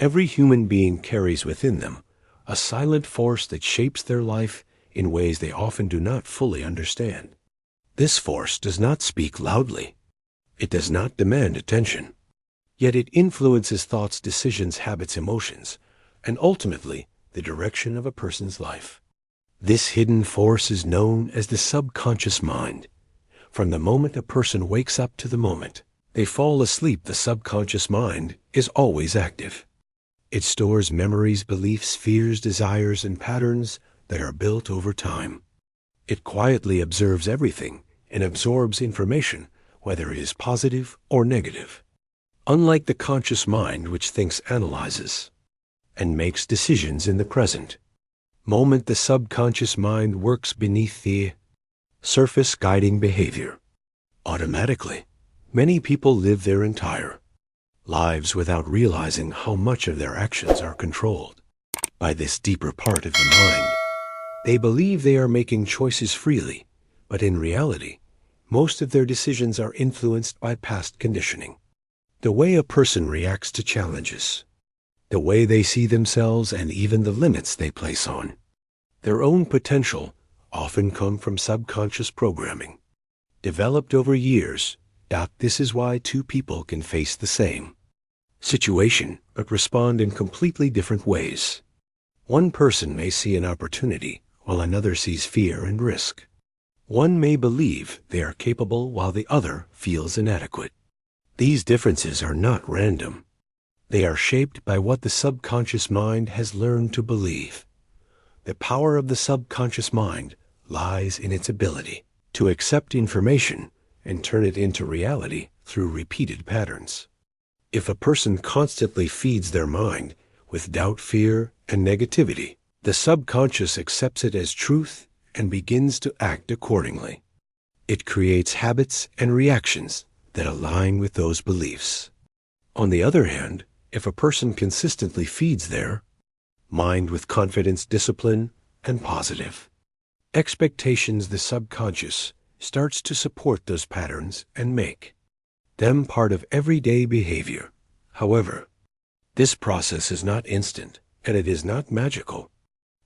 Every human being carries within them a silent force that shapes their life in ways they often do not fully understand. This force does not speak loudly. It does not demand attention. Yet it influences thoughts, decisions, habits, emotions, and ultimately the direction of a person's life. This hidden force is known as the subconscious mind. From the moment a person wakes up to the moment they fall asleep, the subconscious mind is always active. It stores memories, beliefs, fears, desires, and patterns that are built over time. It quietly observes everything and absorbs information, whether it is positive or negative. Unlike the conscious mind, which thinks, analyzes, and makes decisions in the present moment, the subconscious mind works beneath the surface, guiding behavior. Automatically, many people live their entire lives without realizing how much of their actions are controlled by this deeper part of the mind. They believe they are making choices freely, but in reality, most of their decisions are influenced by past conditioning. The way a person reacts to challenges, the way they see themselves, and even the limits they place on their own potential often come from subconscious programming developed over years. This is why two people can face the same situation but respond in completely different ways. One person may see an opportunity while another sees fear and risk. One may believe they are capable while the other feels inadequate. These differences are not random. They are shaped by what the subconscious mind has learned to believe. The power of the subconscious mind lies in its ability to accept information and turn it into reality through repeated patterns. If a person constantly feeds their mind with doubt, fear, and negativity, the subconscious accepts it as truth and begins to act accordingly. It creates habits and reactions that align with those beliefs. On the other hand, if a person consistently feeds their mind with confidence, discipline, and positive expectations, the subconscious starts to support those patterns and make them part of everyday behavior. However, this process is not instant and it is not magical.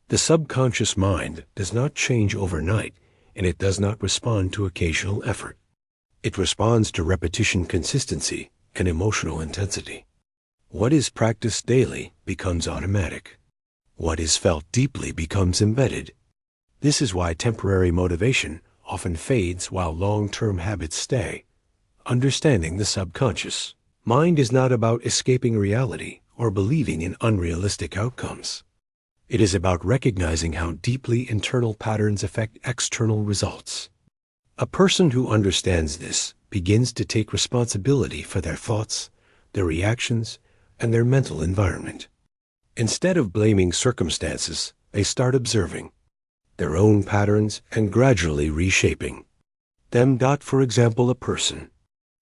The subconscious mind does not change overnight, and it does not respond to occasional effort. It responds to repetition, consistency, and emotional intensity. What is practiced daily becomes automatic. What is felt deeply becomes embedded. This is why temporary motivation often fades while long-term habits stay. Understanding the subconscious mind is not about escaping reality or believing in unrealistic outcomes. It is about recognizing how deeply internal patterns affect external results. A person who understands this begins to take responsibility for their thoughts, their reactions, and their mental environment. Instead of blaming circumstances, they start observing their own patterns and gradually reshaping them. For example, a person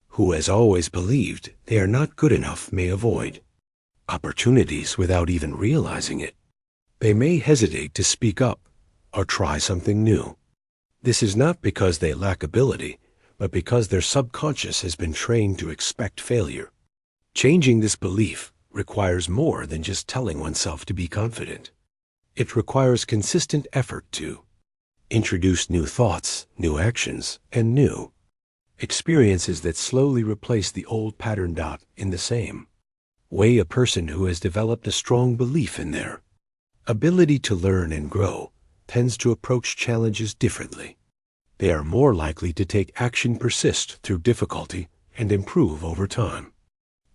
who has always believed they are not good enough may avoid opportunities without even realizing it. They may hesitate to speak up or try something new. This is not because they lack ability, but because their subconscious has been trained to expect failure. Changing this belief requires more than just telling oneself to be confident. It requires consistent effort to introduce new thoughts, new actions, and new experiences that slowly replace the old pattern. In the same way, a person who has developed a strong belief in their ability to learn and grow tends to approach challenges differently. They are more likely to take action, persist through difficulty, and improve over time.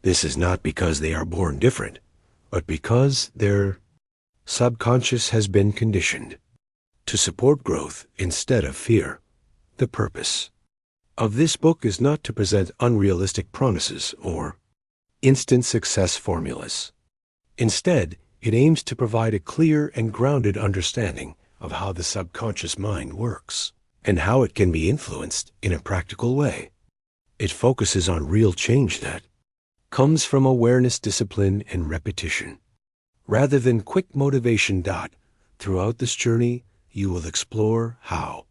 This is not because they are born different, but because their subconscious has been conditioned to support growth instead of fear. The purpose of this book is not to present unrealistic promises or instant success formulas. Instead, it aims to provide a clear and grounded understanding of how the subconscious mind works and how it can be influenced in a practical way. It focuses on real change that comes from awareness, discipline, and repetition, rather than quick motivation. Throughout this journey, you will explore how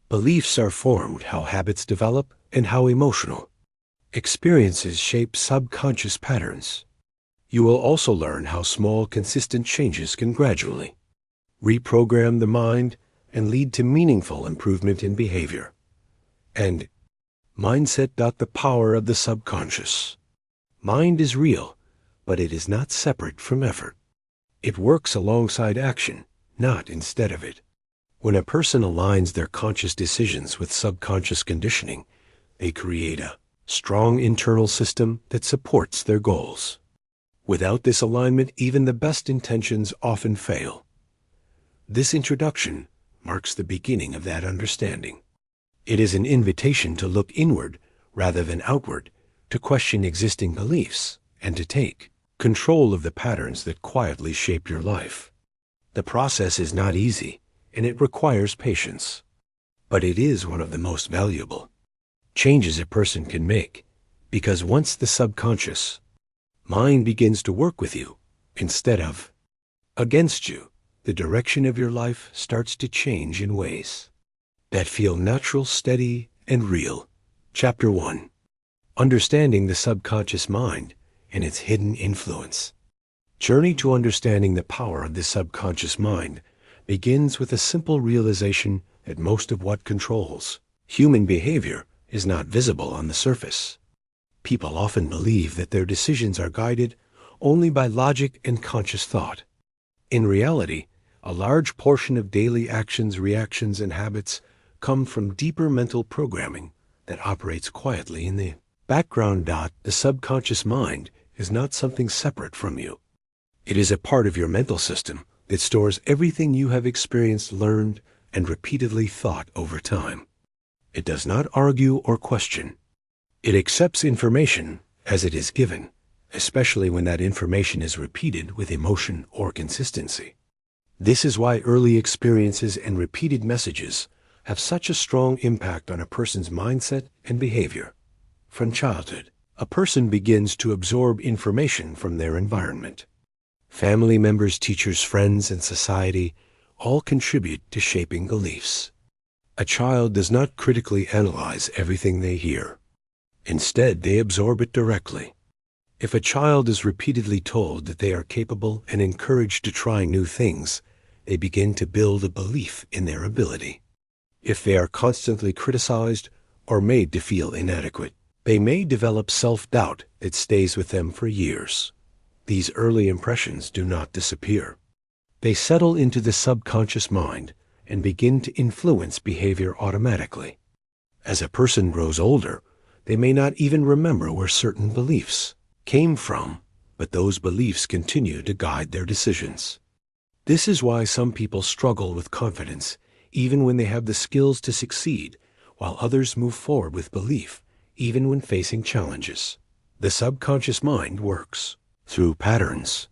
beliefs are formed, how habits develop, and how emotional experiences shape subconscious patterns. You will also learn how small, consistent changes can gradually reprogram the mind and lead to meaningful improvement in behavior. And mindset. The power of the subconscious. Mind is real, but it is not separate from effort. It works alongside action, not instead of it. When a person aligns their conscious decisions with subconscious conditioning, they create a strong internal system that supports their goals. Without this alignment, even the best intentions often fail. This introduction marks the beginning of that understanding. It is an invitation to look inward rather than outward, to question existing beliefs, and to take control of the patterns that quietly shape your life. The process is not easy, and it requires patience. But it is one of the most valuable changes a person can make, because once the subconscious mind begins to work with you instead of against you, the direction of your life starts to change in ways that feel natural, steady, and real. Chapter 1. Understanding the subconscious mind and its hidden influence. Journey to understanding the power of the subconscious mind begins with a simple realization that most of what controls human behavior is not visible on the surface. People often believe that their decisions are guided only by logic and conscious thought. In reality, a large portion of daily actions, reactions, and habits come from deeper mental programming that operates quietly in the background. The subconscious mind is not something separate from you. It is a part of your mental system that stores everything you have experienced, learned, and repeatedly thought over time. It does not argue or question. It accepts information as it is given, especially when that information is repeated with emotion or consistency. This is why early experiences and repeated messages have such a strong impact on a person's mindset and behavior. From childhood, a person begins to absorb information from their environment. Family members, teachers, friends, and society all contribute to shaping beliefs. A child does not critically analyze everything they hear. Instead, they absorb it directly. If a child is repeatedly told that they are capable and encouraged to try new things, they begin to build a belief in their ability. If they are constantly criticized or made to feel inadequate, they may develop self-doubt that stays with them for years. These early impressions do not disappear. They settle into the subconscious mind and begin to influence behavior automatically. As a person grows older, they may not even remember where certain beliefs came from, but those beliefs continue to guide their decisions. This is why some people struggle with confidence even when they have the skills to succeed, while others move forward with belief even when facing challenges. The subconscious mind works through patterns.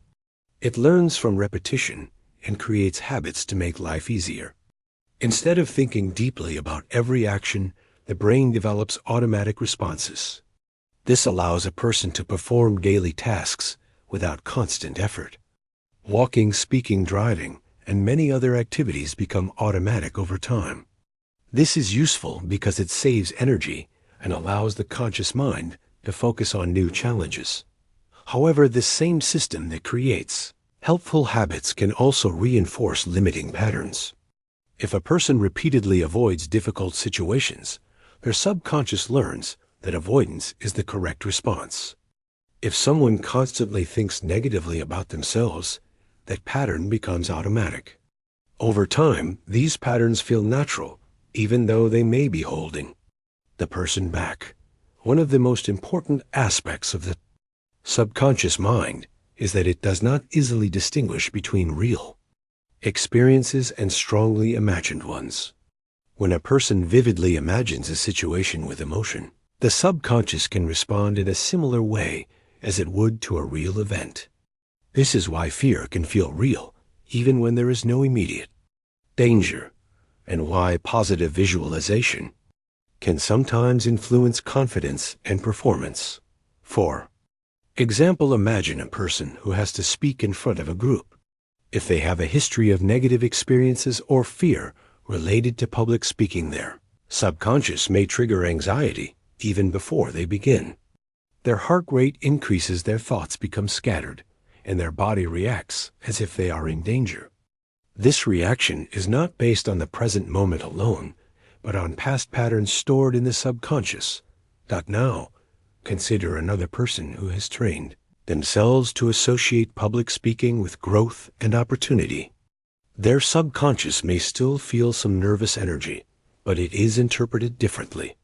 It learns from repetition and creates habits to make life easier. Instead of thinking deeply about every action, the brain develops automatic responses. This allows a person to perform daily tasks without constant effort. Walking, speaking, driving, and many other activities become automatic over time. This is useful because it saves energy and allows the conscious mind to focus on new challenges. However, this same system that creates helpful habits can also reinforce limiting patterns. If a person repeatedly avoids difficult situations, their subconscious learns that avoidance is the correct response. If someone constantly thinks negatively about themselves, that pattern becomes automatic. Over time, these patterns feel natural, even though they may be holding the person back. One of the most important aspects of the subconscious mind is that it does not easily distinguish between real experiences and strongly imagined ones. When a person vividly imagines a situation with emotion, the subconscious can respond in a similar way as it would to a real event. This is why fear can feel real, even when there is no immediate danger, and why positive visualization can sometimes influence confidence and performance. 4. Example: imagine a person who has to speak in front of a group. If they have a history of negative experiences or fear related to public speaking, their subconscious may trigger anxiety even before they begin. Their heart rate increases, their thoughts become scattered, and their body reacts as if they are in danger. This reaction is not based on the present moment alone, but on past patterns stored in the subconscious. Now, consider another person who has trained themselves to associate public speaking with growth and opportunity. Their subconscious may still feel some nervous energy, but it is interpreted differently.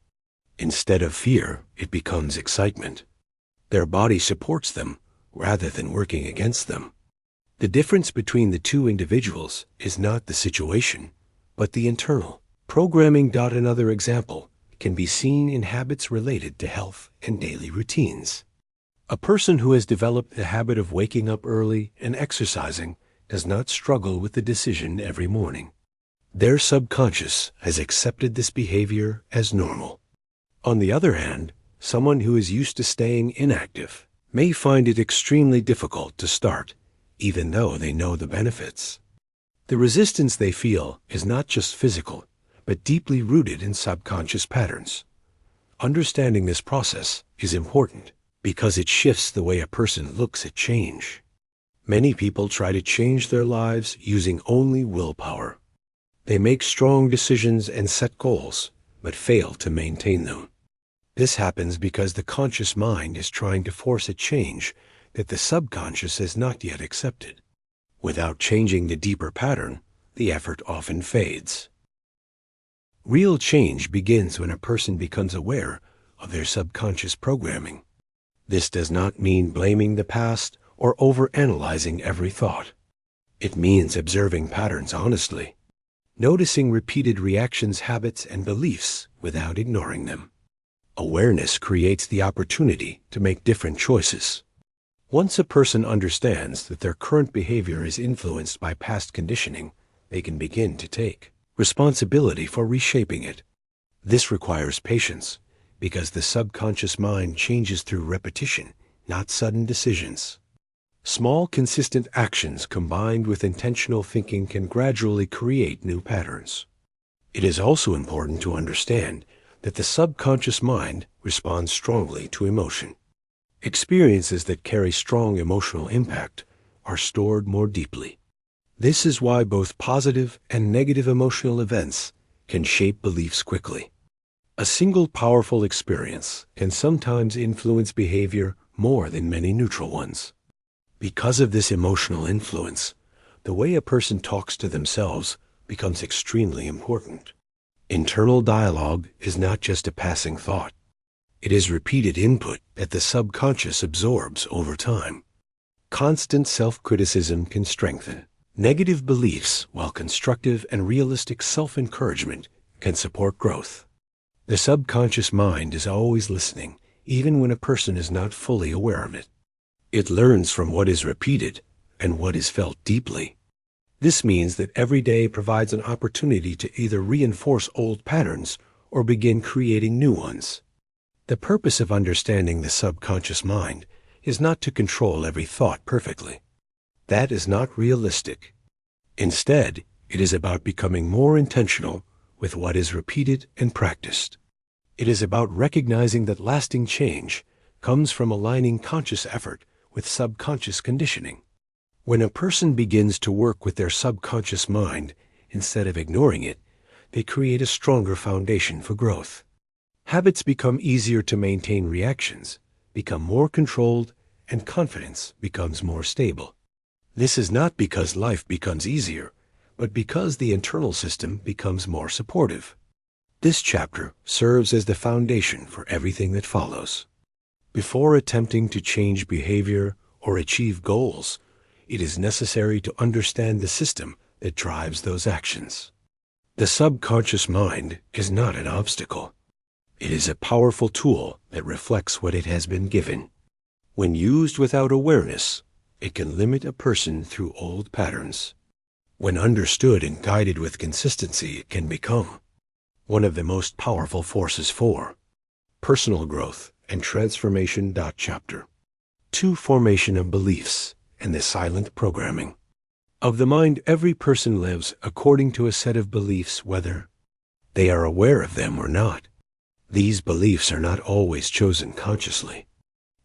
Instead of fear, it becomes excitement. Their body supports them rather than working against them. The difference between the two individuals is not the situation, but the internal programming. Another example can be seen in habits related to health and daily routines. A person who has developed the habit of waking up early and exercising does not struggle with the decision every morning. Their subconscious has accepted this behavior as normal. On the other hand, someone who is used to staying inactive may find it extremely difficult to start, even though they know the benefits. The resistance they feel is not just physical, but deeply rooted in subconscious patterns. Understanding this process is important because it shifts the way a person looks at change. Many people try to change their lives using only willpower. They make strong decisions and set goals, but fail to maintain them. This happens because the conscious mind is trying to force a change that the subconscious has not yet accepted. Without changing the deeper pattern, the effort often fades. Real change begins when a person becomes aware of their subconscious programming. This does not mean blaming the past or overanalyzing every thought. It means observing patterns honestly, noticing repeated reactions, habits, and beliefs without ignoring them. Awareness creates the opportunity to make different choices. Once a person understands that their current behavior is influenced by past conditioning, they can begin to take responsibility for reshaping it. This requires patience because the subconscious mind changes through repetition, not sudden decisions. Small, consistent actions combined with intentional thinking can gradually create new patterns. It is also important to understand that the subconscious mind responds strongly to emotion. Experiences that carry strong emotional impact are stored more deeply. This is why both positive and negative emotional events can shape beliefs quickly. A single powerful experience can sometimes influence behavior more than many neutral ones. Because of this emotional influence, the way a person talks to themselves becomes extremely important. Internal dialogue is not just a passing thought. It is repeated input that the subconscious absorbs over time. Constant self-criticism can strengthen negative beliefs, while constructive and realistic self-encouragement can support growth. The subconscious mind is always listening, even when a person is not fully aware of it. It learns from what is repeated and what is felt deeply. This means that every day provides an opportunity to either reinforce old patterns or begin creating new ones. The purpose of understanding the subconscious mind is not to control every thought perfectly. That is not realistic. Instead, it is about becoming more intentional with what is repeated and practiced. It is about recognizing that lasting change comes from aligning conscious effort with subconscious conditioning. When a person begins to work with their subconscious mind instead of ignoring it, they create a stronger foundation for growth. Habits become easier to maintain, reactions become more controlled, and confidence becomes more stable. This is not because life becomes easier, but because the internal system becomes more supportive. This chapter serves as the foundation for everything that follows. Before attempting to change behavior or achieve goals, it is necessary to understand the system that drives those actions. The subconscious mind is not an obstacle. It is a powerful tool that reflects what it has been given. When used without awareness, it can limit a person through old patterns. When understood and guided with consistency, it can become one of the most powerful forces for personal growth and transformation. Chapter 2: Formation of Beliefs and the Silent Programming of the Mind. Every person lives according to a set of beliefs, whether they are aware of them or not. These beliefs are not always chosen consciously.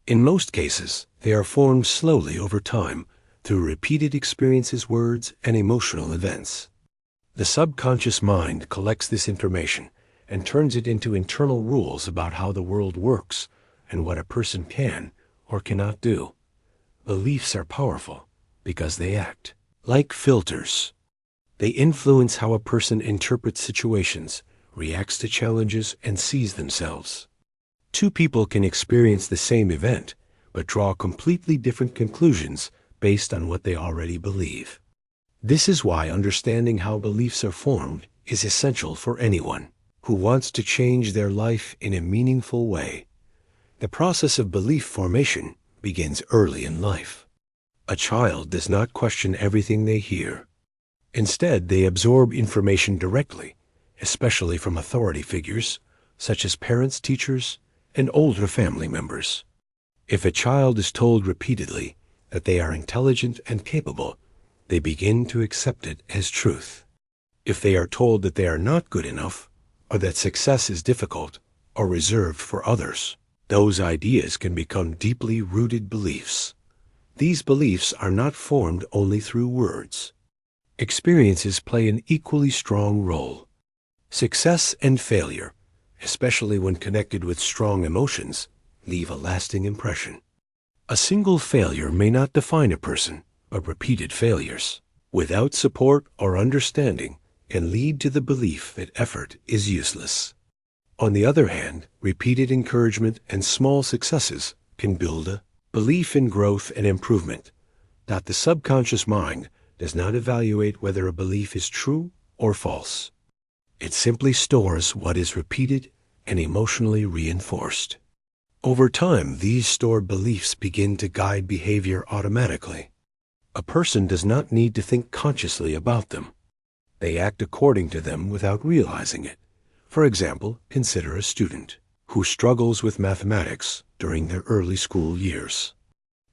In most cases, they are formed slowly over time through repeated experiences, words, and emotional events. The subconscious mind collects this information and turns it into internal rules about how the world works and what a person can or cannot do. Beliefs are powerful because they act like filters. They influence how a person interprets situations, reacts to challenges, and sees themselves. Two people can experience the same event, but draw completely different conclusions based on what they already believe. This is why understanding how beliefs are formed is essential for anyone who wants to change their life in a meaningful way. The process of belief formation begins early in life. A child does not question everything they hear. Instead, they absorb information directly, especially from authority figures, such as parents, teachers, and older family members. If a child is told repeatedly that they are intelligent and capable, they begin to accept it as truth. If they are told that they are not good enough, or that success is difficult or reserved for others, those ideas can become deeply rooted beliefs. These beliefs are not formed only through words. Experiences play an equally strong role. Success and failure, especially when connected with strong emotions, leave a lasting impression. A single failure may not define a person, but repeated failures, without support or understanding, can lead to the belief that effort is useless. On the other hand, repeated encouragement and small successes can build a belief in growth and improvement. That the subconscious mind does not evaluate whether a belief is true or false. It simply stores what is repeated and emotionally reinforced. Over time, these stored beliefs begin to guide behavior automatically. A person does not need to think consciously about them. They act according to them without realizing it. For example, consider a student who struggles with mathematics during their early school years.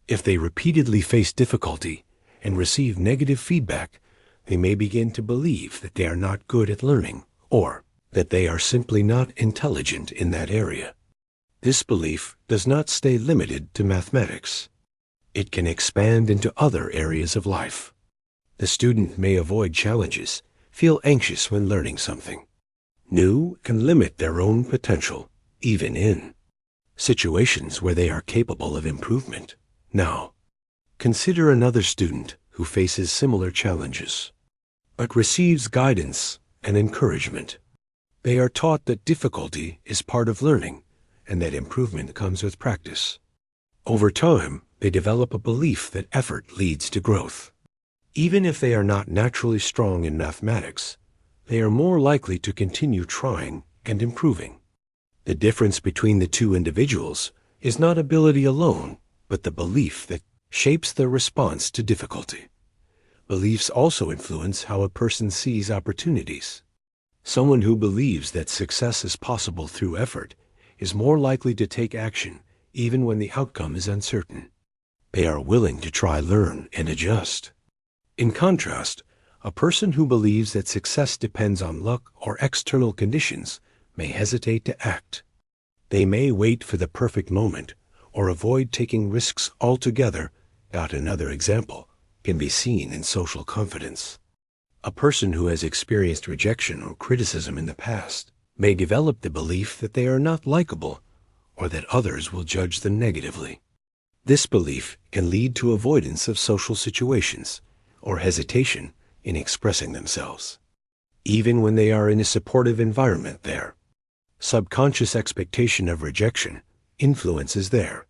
If they repeatedly face difficulty and receive negative feedback, they may begin to believe that they are not good at learning, or that they are simply not intelligent in that area. This belief does not stay limited to mathematics. It can expand into other areas of life. The student may avoid challenges, feel anxious when learning something new, can limit their own potential, even in situations where they are capable of improvement. Now, consider another student who faces similar challenges, but receives guidance and encouragement. They are taught that difficulty is part of learning and that improvement comes with practice. Over time, they develop a belief that effort leads to growth. Even if they are not naturally strong in mathematics, they are more likely to continue trying and improving. The difference between the two individuals is not ability alone, but the belief that shapes their response to difficulty. Beliefs also influence how a person sees opportunities. Someone who believes that success is possible through effort is more likely to take action even when the outcome is uncertain. They are willing to try, learn, and adjust. In contrast, a person who believes that success depends on luck or external conditions may hesitate to act. They may wait for the perfect moment or avoid taking risks altogether. Another example can be seen in social confidence. A person who has experienced rejection or criticism in the past may develop the belief that they are not likable or that others will judge them negatively. This belief can lead to avoidance of social situations or hesitation in expressing themselves, even when they are in a supportive environment there. Subconscious expectation of rejection influences their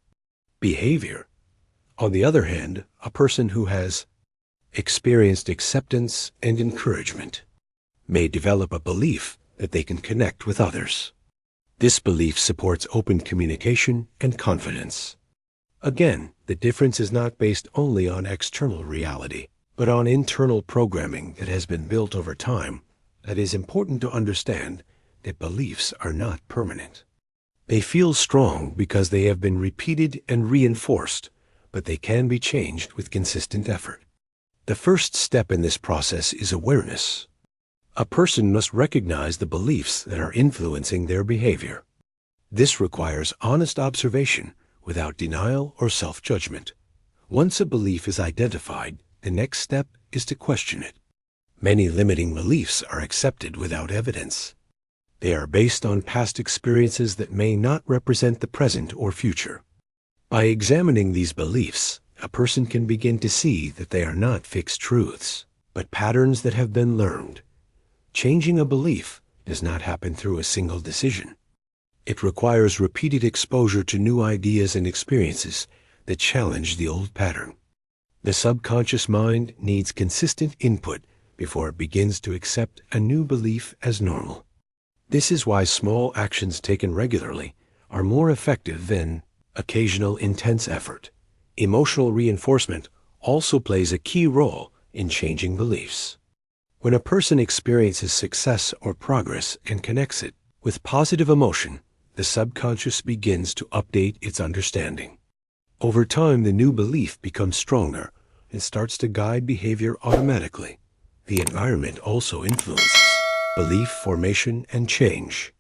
behavior. On the other hand, a person who has experienced acceptance and encouragement may develop a belief that they can connect with others. This belief supports open communication and confidence. Again, the difference is not based only on external reality, but on internal programming that has been built over time. It is important to understand that beliefs are not permanent. They feel strong because they have been repeated and reinforced, but they can be changed with consistent effort. The first step in this process is awareness. A person must recognize the beliefs that are influencing their behavior. This requires honest observation without denial or self-judgment. Once a belief is identified, the next step is to question it. Many limiting beliefs are accepted without evidence. They are based on past experiences that may not represent the present or future. By examining these beliefs, a person can begin to see that they are not fixed truths, but patterns that have been learned. Changing a belief does not happen through a single decision. It requires repeated exposure to new ideas and experiences that challenge the old pattern. The subconscious mind needs consistent input before it begins to accept a new belief as normal. This is why small actions taken regularly are more effective than occasional intense effort. Emotional reinforcement also plays a key role in changing beliefs. When a person experiences success or progress and connects it with positive emotion, the subconscious begins to update its understanding. Over time, the new belief becomes stronger and starts to guide behavior automatically. The environment also influences belief formation and change.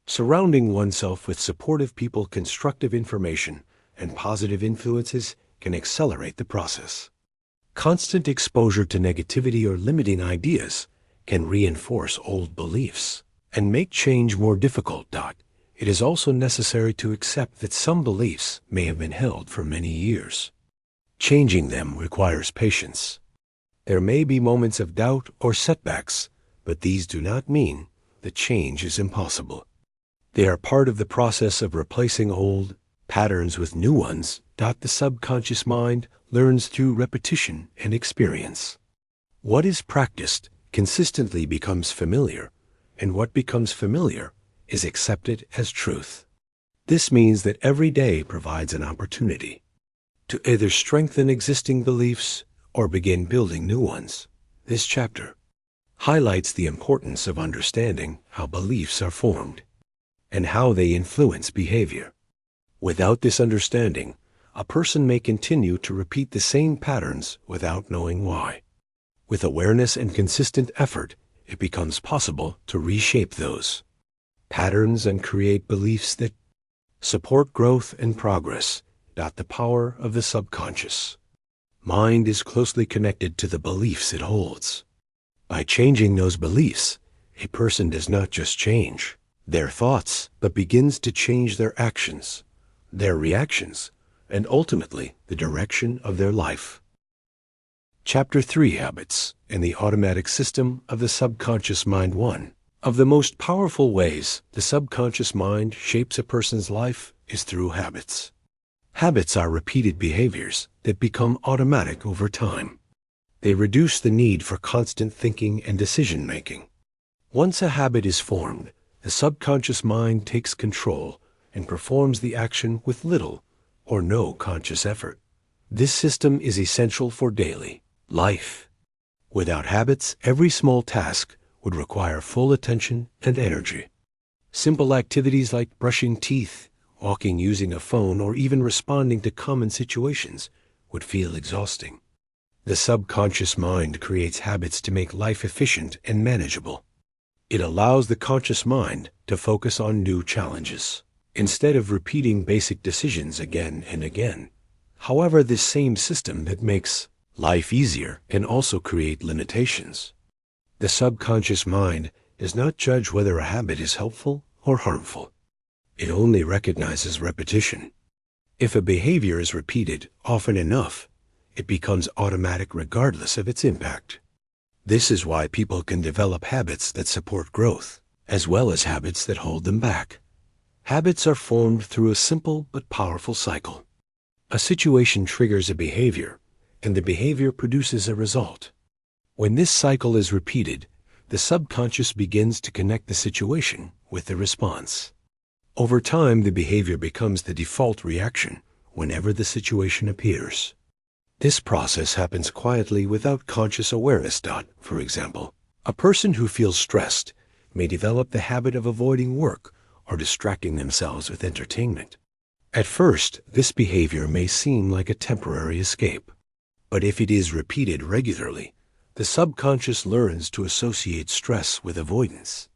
Surrounding oneself with supportive people, constructive information, and positive influences can accelerate the process. Constant exposure to negativity or limiting ideas can reinforce old beliefs and make change more difficult. It is also necessary to accept that some beliefs may have been held for many years. Changing them requires patience. There may be moments of doubt or setbacks, but these do not mean that change is impossible. They are part of the process of replacing old patterns with new ones. The subconscious mind learns through repetition and experience. What is practiced consistently becomes familiar, and what becomes familiar is accepted as truth. This means that every day provides an opportunity to either strengthen existing beliefs or begin building new ones. This chapter highlights the importance of understanding how beliefs are formed and how they influence behavior. Without this understanding, a person may continue to repeat the same patterns without knowing why. With awareness and consistent effort, it becomes possible to reshape those patterns and create beliefs that support growth and progress. The power of the subconscious mind is closely connected to the beliefs it holds. By changing those beliefs, a person does not just change their thoughts, but begins to change their actions, their reactions, and ultimately the direction of their life. Chapter 3: Habits and the Automatic System of the Subconscious Mind. One of the most powerful ways the subconscious mind shapes a person's life is through habits. Habits are repeated behaviors that become automatic over time. They reduce the need for constant thinking and decision-making. Once a habit is formed, the subconscious mind takes control and performs the action with little or no conscious effort. This system is essential for daily life. Without habits, every small task would require full attention and energy. Simple activities like brushing teeth, walking, using a phone, or even responding to common situations would feel exhausting. The subconscious mind creates habits to make life efficient and manageable. It allows the conscious mind to focus on new challenges, instead of repeating basic decisions again and again. However, this same system that makes life easier can also create limitations. The subconscious mind does not judge whether a habit is helpful or harmful. It only recognizes repetition. If a behavior is repeated often enough, it becomes automatic regardless of its impact. This is why people can develop habits that support growth, as well as habits that hold them back. Habits are formed through a simple but powerful cycle. A situation triggers a behavior, and the behavior produces a result. When this cycle is repeated, the subconscious begins to connect the situation with the response. Over time, the behavior becomes the default reaction whenever the situation appears. This process happens quietly without conscious awareness. For example, a person who feels stressed may develop the habit of avoiding work or distracting themselves with entertainment. At first, this behavior may seem like a temporary escape, but if it is repeated regularly, the subconscious learns to associate stress with avoidance.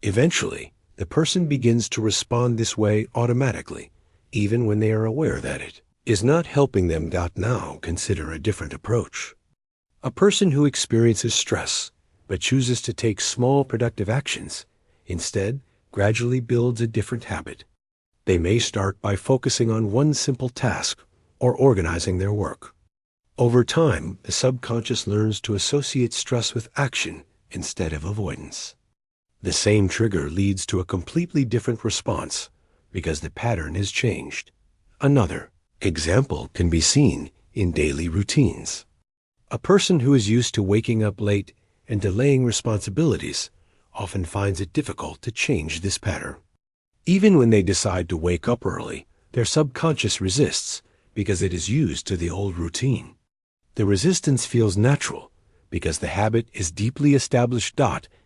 Eventually, the person begins to respond this way automatically, even when they are aware that it is not helping them. Now consider a different approach. A person who experiences stress but chooses to take small productive actions instead gradually builds a different habit. They may start by focusing on one simple task or organizing their work. Over time, the subconscious learns to associate stress with action instead of avoidance. The same trigger leads to a completely different response because the pattern has changed. Another example can be seen in daily routines. A person who is used to waking up late and delaying responsibilities often finds it difficult to change this pattern. Even when they decide to wake up early, their subconscious resists because it is used to the old routine. The resistance feels natural because the habit is deeply established.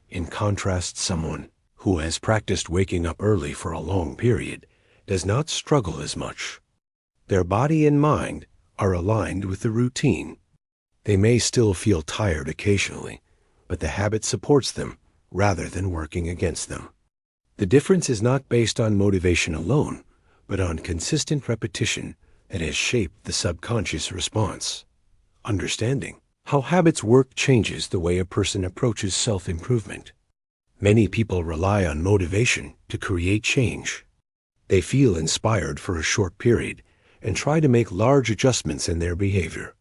In contrast, someone who has practiced waking up early for a long period does not struggle as much. Their body and mind are aligned with the routine. They may still feel tired occasionally, but the habit supports them rather than working against them. The difference is not based on motivation alone, but on consistent repetition that has shaped the subconscious response. Understanding how habits work changes the way a person approaches self-improvement. Many people rely on motivation to create change. They feel inspired for a short period and try to make large adjustments in their behavior.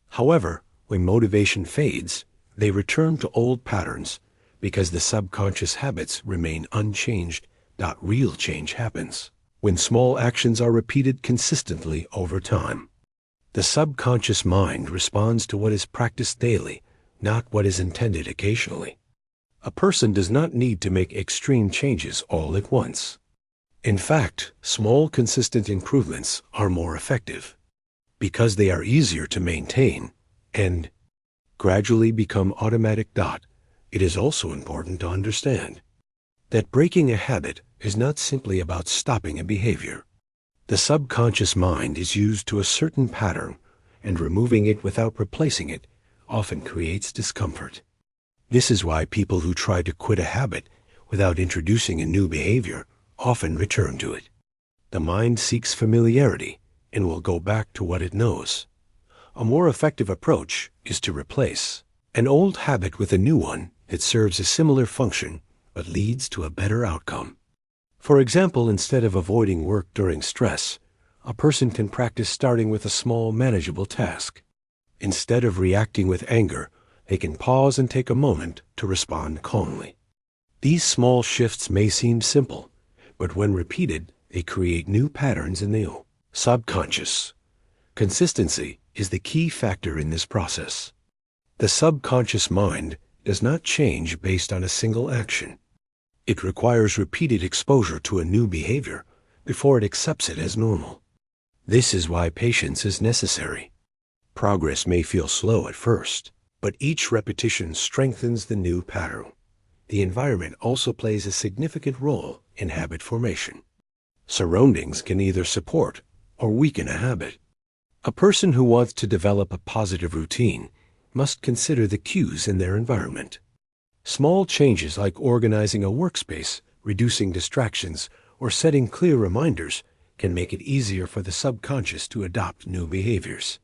However, when motivation fades, they return to old patterns because the subconscious habits remain unchanged. Real change happens when small actions are repeated consistently over time. The subconscious mind responds to what is practiced daily, not what is intended occasionally. A person does not need to make extreme changes all at once. In fact, small, consistent improvements are more effective because they are easier to maintain and gradually become automatic. It is also important to understand that breaking a habit is not simply about stopping a behavior. The subconscious mind is used to a certain pattern, and removing it without replacing it often creates discomfort. This is why people who try to quit a habit without introducing a new behavior often return to it. The mind seeks familiarity and will go back to what it knows. A more effective approach is to replace an old habit with a new one that serves a similar function but leads to a better outcome. For example, instead of avoiding work during stress, a person can practice starting with a small, manageable task. Instead of reacting with anger, they can pause and take a moment to respond calmly. These small shifts may seem simple, but when repeated, they create new patterns in the subconscious. Consistency is the key factor in this process. The subconscious mind does not change based on a single action. It requires repeated exposure to a new behavior before it accepts it as normal. This is why patience is necessary. Progress may feel slow at first, but each repetition strengthens the new pattern. The environment also plays a significant role in habit formation. Surroundings can either support or weaken a habit. A person who wants to develop a positive routine must consider the cues in their environment. Small changes like organizing a workspace, reducing distractions, or setting clear reminders can make it easier for the subconscious to adopt new behaviors.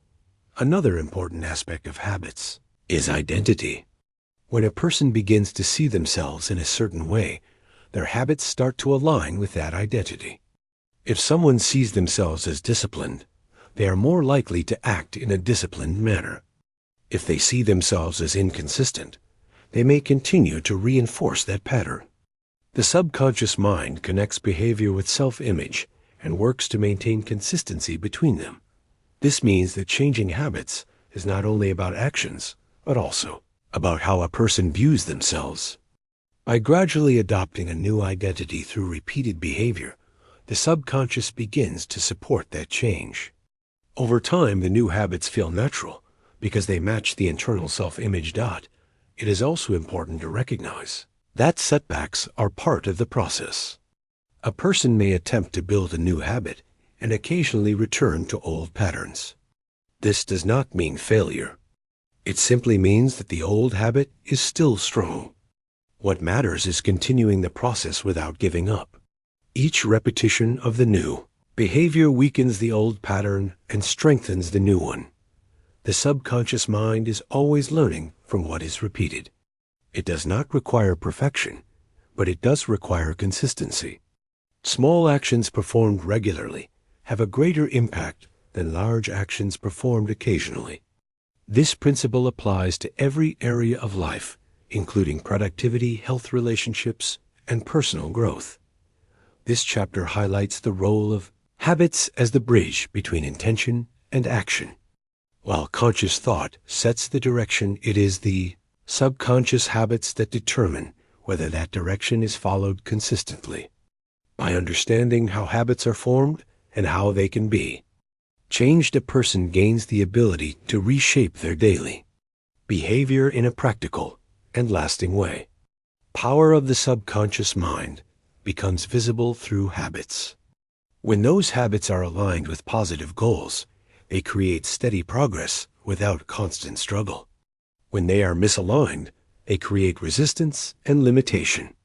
Another important aspect of habits is identity. When a person begins to see themselves in a certain way, their habits start to align with that identity. If someone sees themselves as disciplined, they are more likely to act in a disciplined manner. If they see themselves as inconsistent, they may continue to reinforce that pattern. The subconscious mind connects behavior with self-image and works to maintain consistency between them. This means that changing habits is not only about actions, but also about how a person views themselves. By gradually adopting a new identity through repeated behavior, the subconscious begins to support that change. Over time, the new habits feel natural because they match the internal self-image. It is also important to recognize that setbacks are part of the process. A person may attempt to build a new habit and occasionally return to old patterns. This does not mean failure. It simply means that the old habit is still strong. What matters is continuing the process without giving up. Each repetition of the new Behavior weakens the old pattern and strengthens the new one. The subconscious mind is always learning from what is repeated. It does not require perfection, but it does require consistency. Small actions performed regularly have a greater impact than large actions performed occasionally. This principle applies to every area of life, including productivity, health relationships, and personal growth. This chapter highlights the role of habits as the bridge between intention and action. While conscious thought sets the direction, it is the subconscious habits that determine whether that direction is followed consistently. By understanding how habits are formed and how they can be changed, a person gains the ability to reshape their daily behavior in a practical and lasting way. Power of the subconscious mind becomes visible through habits. When those habits are aligned with positive goals, they create steady progress without constant struggle. When they are misaligned, they create resistance and limitation.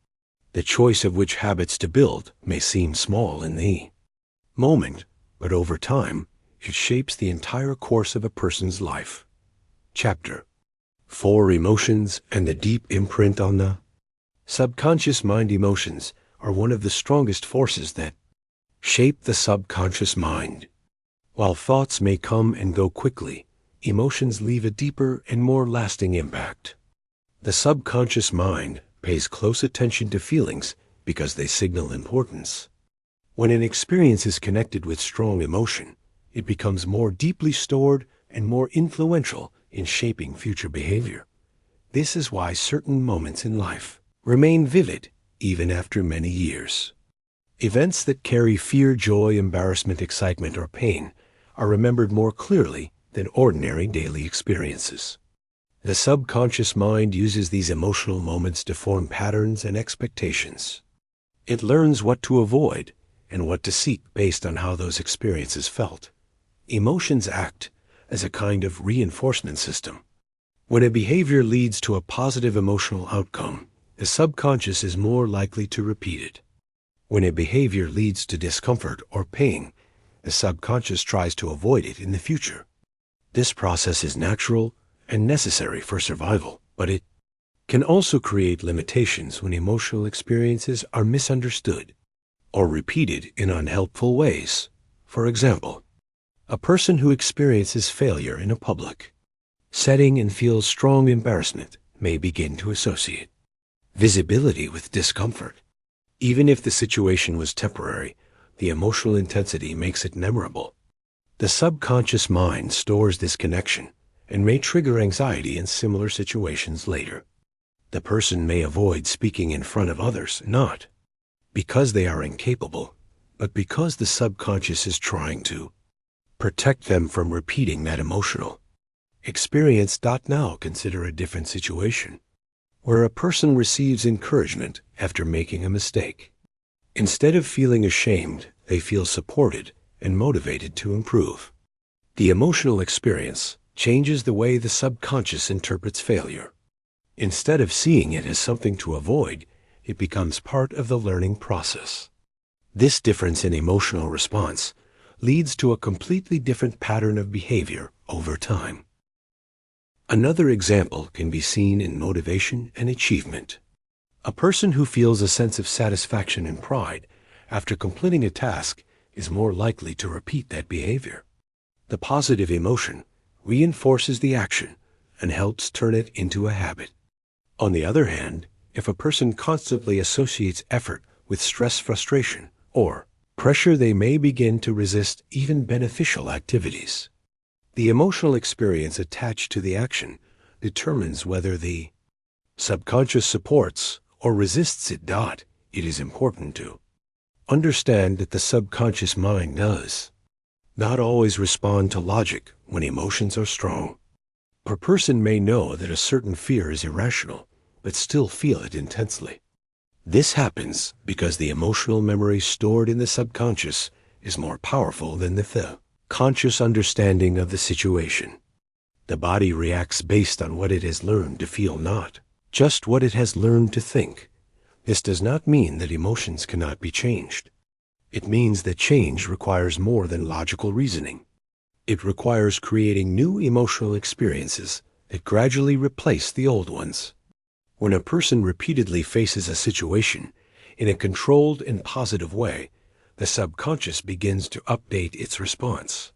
The choice of which habits to build may seem small in the moment, but over time, it shapes the entire course of a person's life. Chapter 4: Emotions and the Deep Imprint on the Subconscious Mind. Emotions are one of the strongest forces that shape the subconscious mind. While thoughts may come and go quickly, emotions leave a deeper and more lasting impact. The subconscious mind pays close attention to feelings because they signal importance. When an experience is connected with strong emotion, it becomes more deeply stored and more influential in shaping future behavior. This is why certain moments in life remain vivid even after many years. Events that carry fear, joy, embarrassment, excitement, or pain are remembered more clearly than ordinary daily experiences. The subconscious mind uses these emotional moments to form patterns and expectations. It learns what to avoid and what to seek based on how those experiences felt. Emotions act as a kind of reinforcement system. When a behavior leads to a positive emotional outcome, the subconscious is more likely to repeat it. When a behavior leads to discomfort or pain, the subconscious tries to avoid it in the future. This process is natural and necessary for survival, but it can also create limitations when emotional experiences are misunderstood or repeated in unhelpful ways. For example, a person who experiences failure in a public setting and feels strong embarrassment may begin to associate visibility with discomfort. Even if the situation was temporary, the emotional intensity makes it memorable. The subconscious mind stores this connection and may trigger anxiety in similar situations later. The person may avoid speaking in front of others, not because they are incapable, but because the subconscious is trying to protect them from repeating that emotional experience. Now consider a different situation where a person receives encouragement after making a mistake. Instead of feeling ashamed, they feel supported and motivated to improve. The emotional experience changes the way the subconscious interprets failure. Instead of seeing it as something to avoid, it becomes part of the learning process. This difference in emotional response leads to a completely different pattern of behavior over time. Another example can be seen in motivation and achievement. A person who feels a sense of satisfaction and pride after completing a task is more likely to repeat that behavior. The positive emotion reinforces the action and helps turn it into a habit. On the other hand, if a person constantly associates effort with stress, frustration, or pressure, they may begin to resist even beneficial activities. The emotional experience attached to the action determines whether the subconscious supports or resists it. It is important to understand that the subconscious mind does not always respond to logic when emotions are strong. A person may know that a certain fear is irrational, but still feel it intensely. This happens because the emotional memory stored in the subconscious is more powerful than the conscious understanding of the situation. The body reacts based on what it has learned to feel, not just what it has learned to think. This does not mean that emotions cannot be changed. It means that change requires more than logical reasoning. It requires creating new emotional experiences that gradually replace the old ones. When a person repeatedly faces a situation in a controlled and positive way, the subconscious begins to update its response.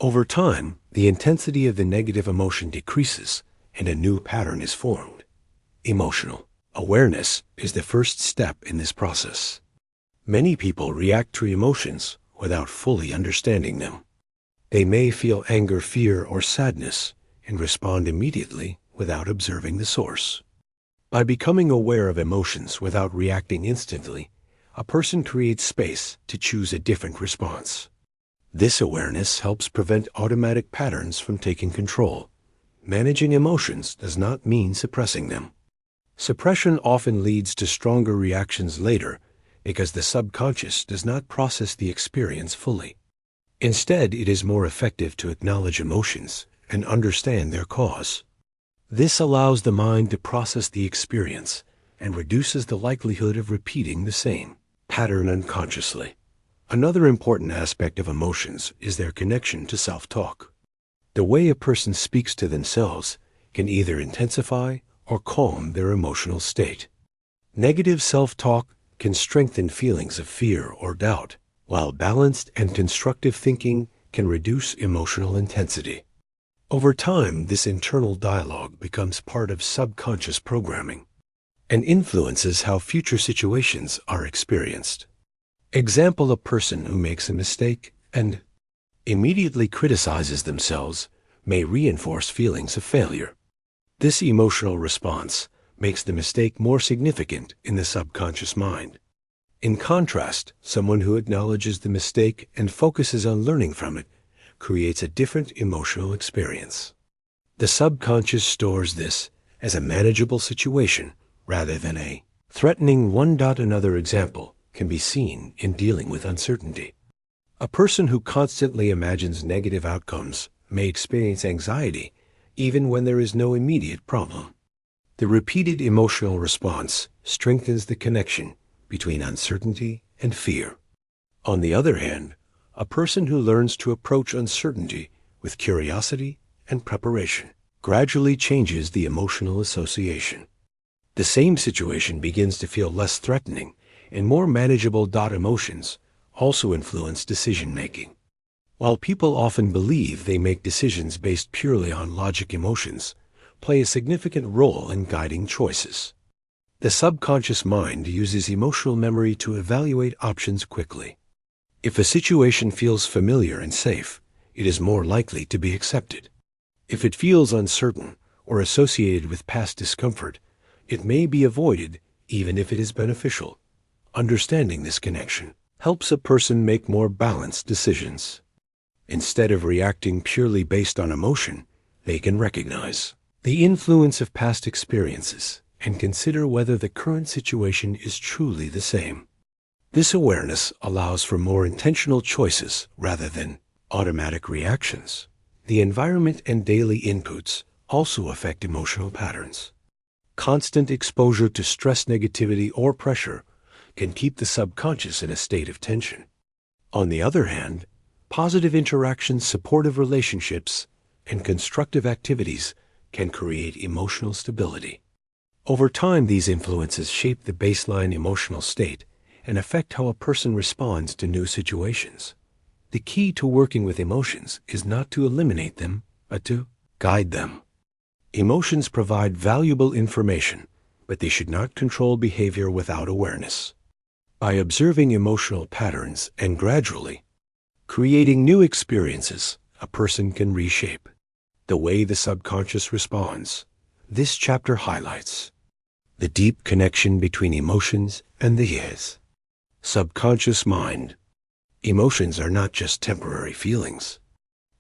Over time, the intensity of the negative emotion decreases and a new pattern is formed. Emotional awareness is the first step in this process. Many people react to emotions without fully understanding them. They may feel anger, fear, or sadness and respond immediately without observing the source. By becoming aware of emotions without reacting instantly, a person creates space to choose a different response. This awareness helps prevent automatic patterns from taking control. Managing emotions does not mean suppressing them. Suppression often leads to stronger reactions later because the subconscious does not process the experience fully. Instead, it is more effective to acknowledge emotions and understand their cause. This allows the mind to process the experience and reduces the likelihood of repeating the same pattern unconsciously. Another important aspect of emotions is their connection to self-talk. The way a person speaks to themselves can either intensify or calm their emotional state. Negative self-talk can strengthen feelings of fear or doubt, while balanced and constructive thinking can reduce emotional intensity. Over time, this internal dialogue becomes part of subconscious programming and influences how future situations are experienced. Example: a person who makes a mistake and immediately criticizes themselves may reinforce feelings of failure. This emotional response makes the mistake more significant in the subconscious mind. In contrast, someone who acknowledges the mistake and focuses on learning from it creates a different emotional experience. The subconscious stores this as a manageable situation rather than a threatening one. Another example can be seen in dealing with uncertainty. A person who constantly imagines negative outcomes may experience anxiety even when there is no immediate problem. The repeated emotional response strengthens the connection between uncertainty and fear. On the other hand, a person who learns to approach uncertainty with curiosity and preparation gradually changes the emotional association. The same situation begins to feel less threatening and more manageable. Emotions also influence decision-making. While people often believe they make decisions based purely on logic, emotions play a significant role in guiding choices. The subconscious mind uses emotional memory to evaluate options quickly. If a situation feels familiar and safe, it is more likely to be accepted. If it feels uncertain or associated with past discomfort, it may be avoided even if it is beneficial. Understanding this connection helps a person make more balanced decisions. Instead of reacting purely based on emotion, they can recognize the influence of past experiences and consider whether the current situation is truly the same. This awareness allows for more intentional choices rather than automatic reactions. The environment and daily inputs also affect emotional patterns. Constant exposure to stress, negativity, or pressure can keep the subconscious in a state of tension. On the other hand, positive interactions, supportive relationships, and constructive activities can create emotional stability. Over time, these influences shape the baseline emotional state and affect how a person responds to new situations. The key to working with emotions is not to eliminate them, but to guide them. Emotions provide valuable information, but they should not control behavior without awareness. By observing emotional patterns and gradually creating new experiences, a person can reshape the way the subconscious responds. This chapter highlights the deep connection between emotions and the subconscious mind. Emotions are not just temporary feelings.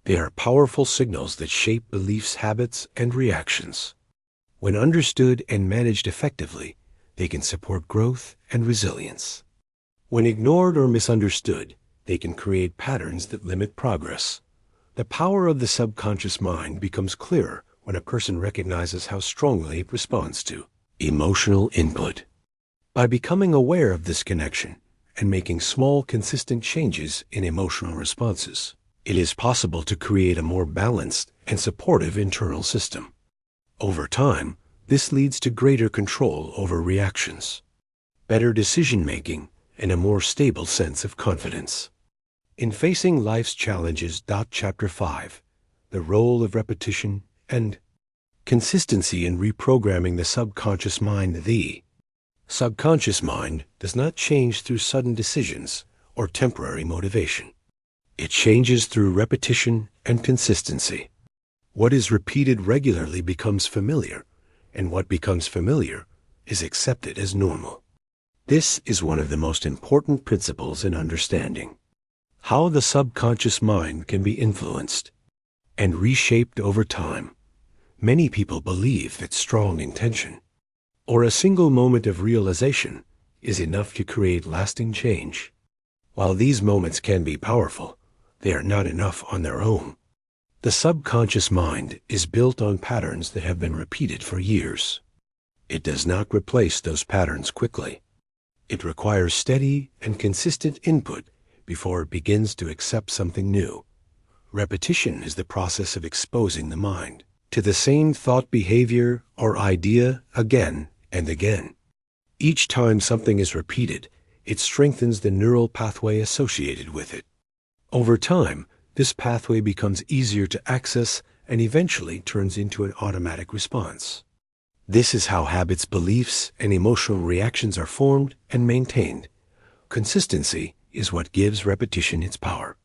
They are powerful signals that shape beliefs, habits, and reactions. When understood and managed effectively, they can support growth and resilience. When ignored or misunderstood, they can create patterns that limit progress. The power of the subconscious mind becomes clearer when a person recognizes how strongly it responds to emotional input. By becoming aware of this connection and making small, consistent changes in emotional responses, it is possible to create a more balanced and supportive internal system. Over time, this leads to greater control over reactions, better decision-making, and a more stable sense of confidence. In facing life's challenges, Chapter 5, the role of repetition and consistency in reprogramming the subconscious mind. The subconscious mind does not change through sudden decisions or temporary motivation. It changes through repetition and consistency. What is repeated regularly becomes familiar, and what becomes familiar is accepted as normal. This is one of the most important principles in understanding how the subconscious mind can be influenced and reshaped over time. Many people believe that strong intention or a single moment of realization is enough to create lasting change. While these moments can be powerful, they are not enough on their own. The subconscious mind is built on patterns that have been repeated for years. It does not replace those patterns quickly. It requires steady and consistent input before it begins to accept something new. Repetition is the process of exposing the mind to the same thought, behavior, or idea again and again. Each time something is repeated, it strengthens the neural pathway associated with it. Over time, this pathway becomes easier to access and eventually turns into an automatic response. This is how habits, beliefs, and emotional reactions are formed and maintained. Consistency is what gives repetition its power.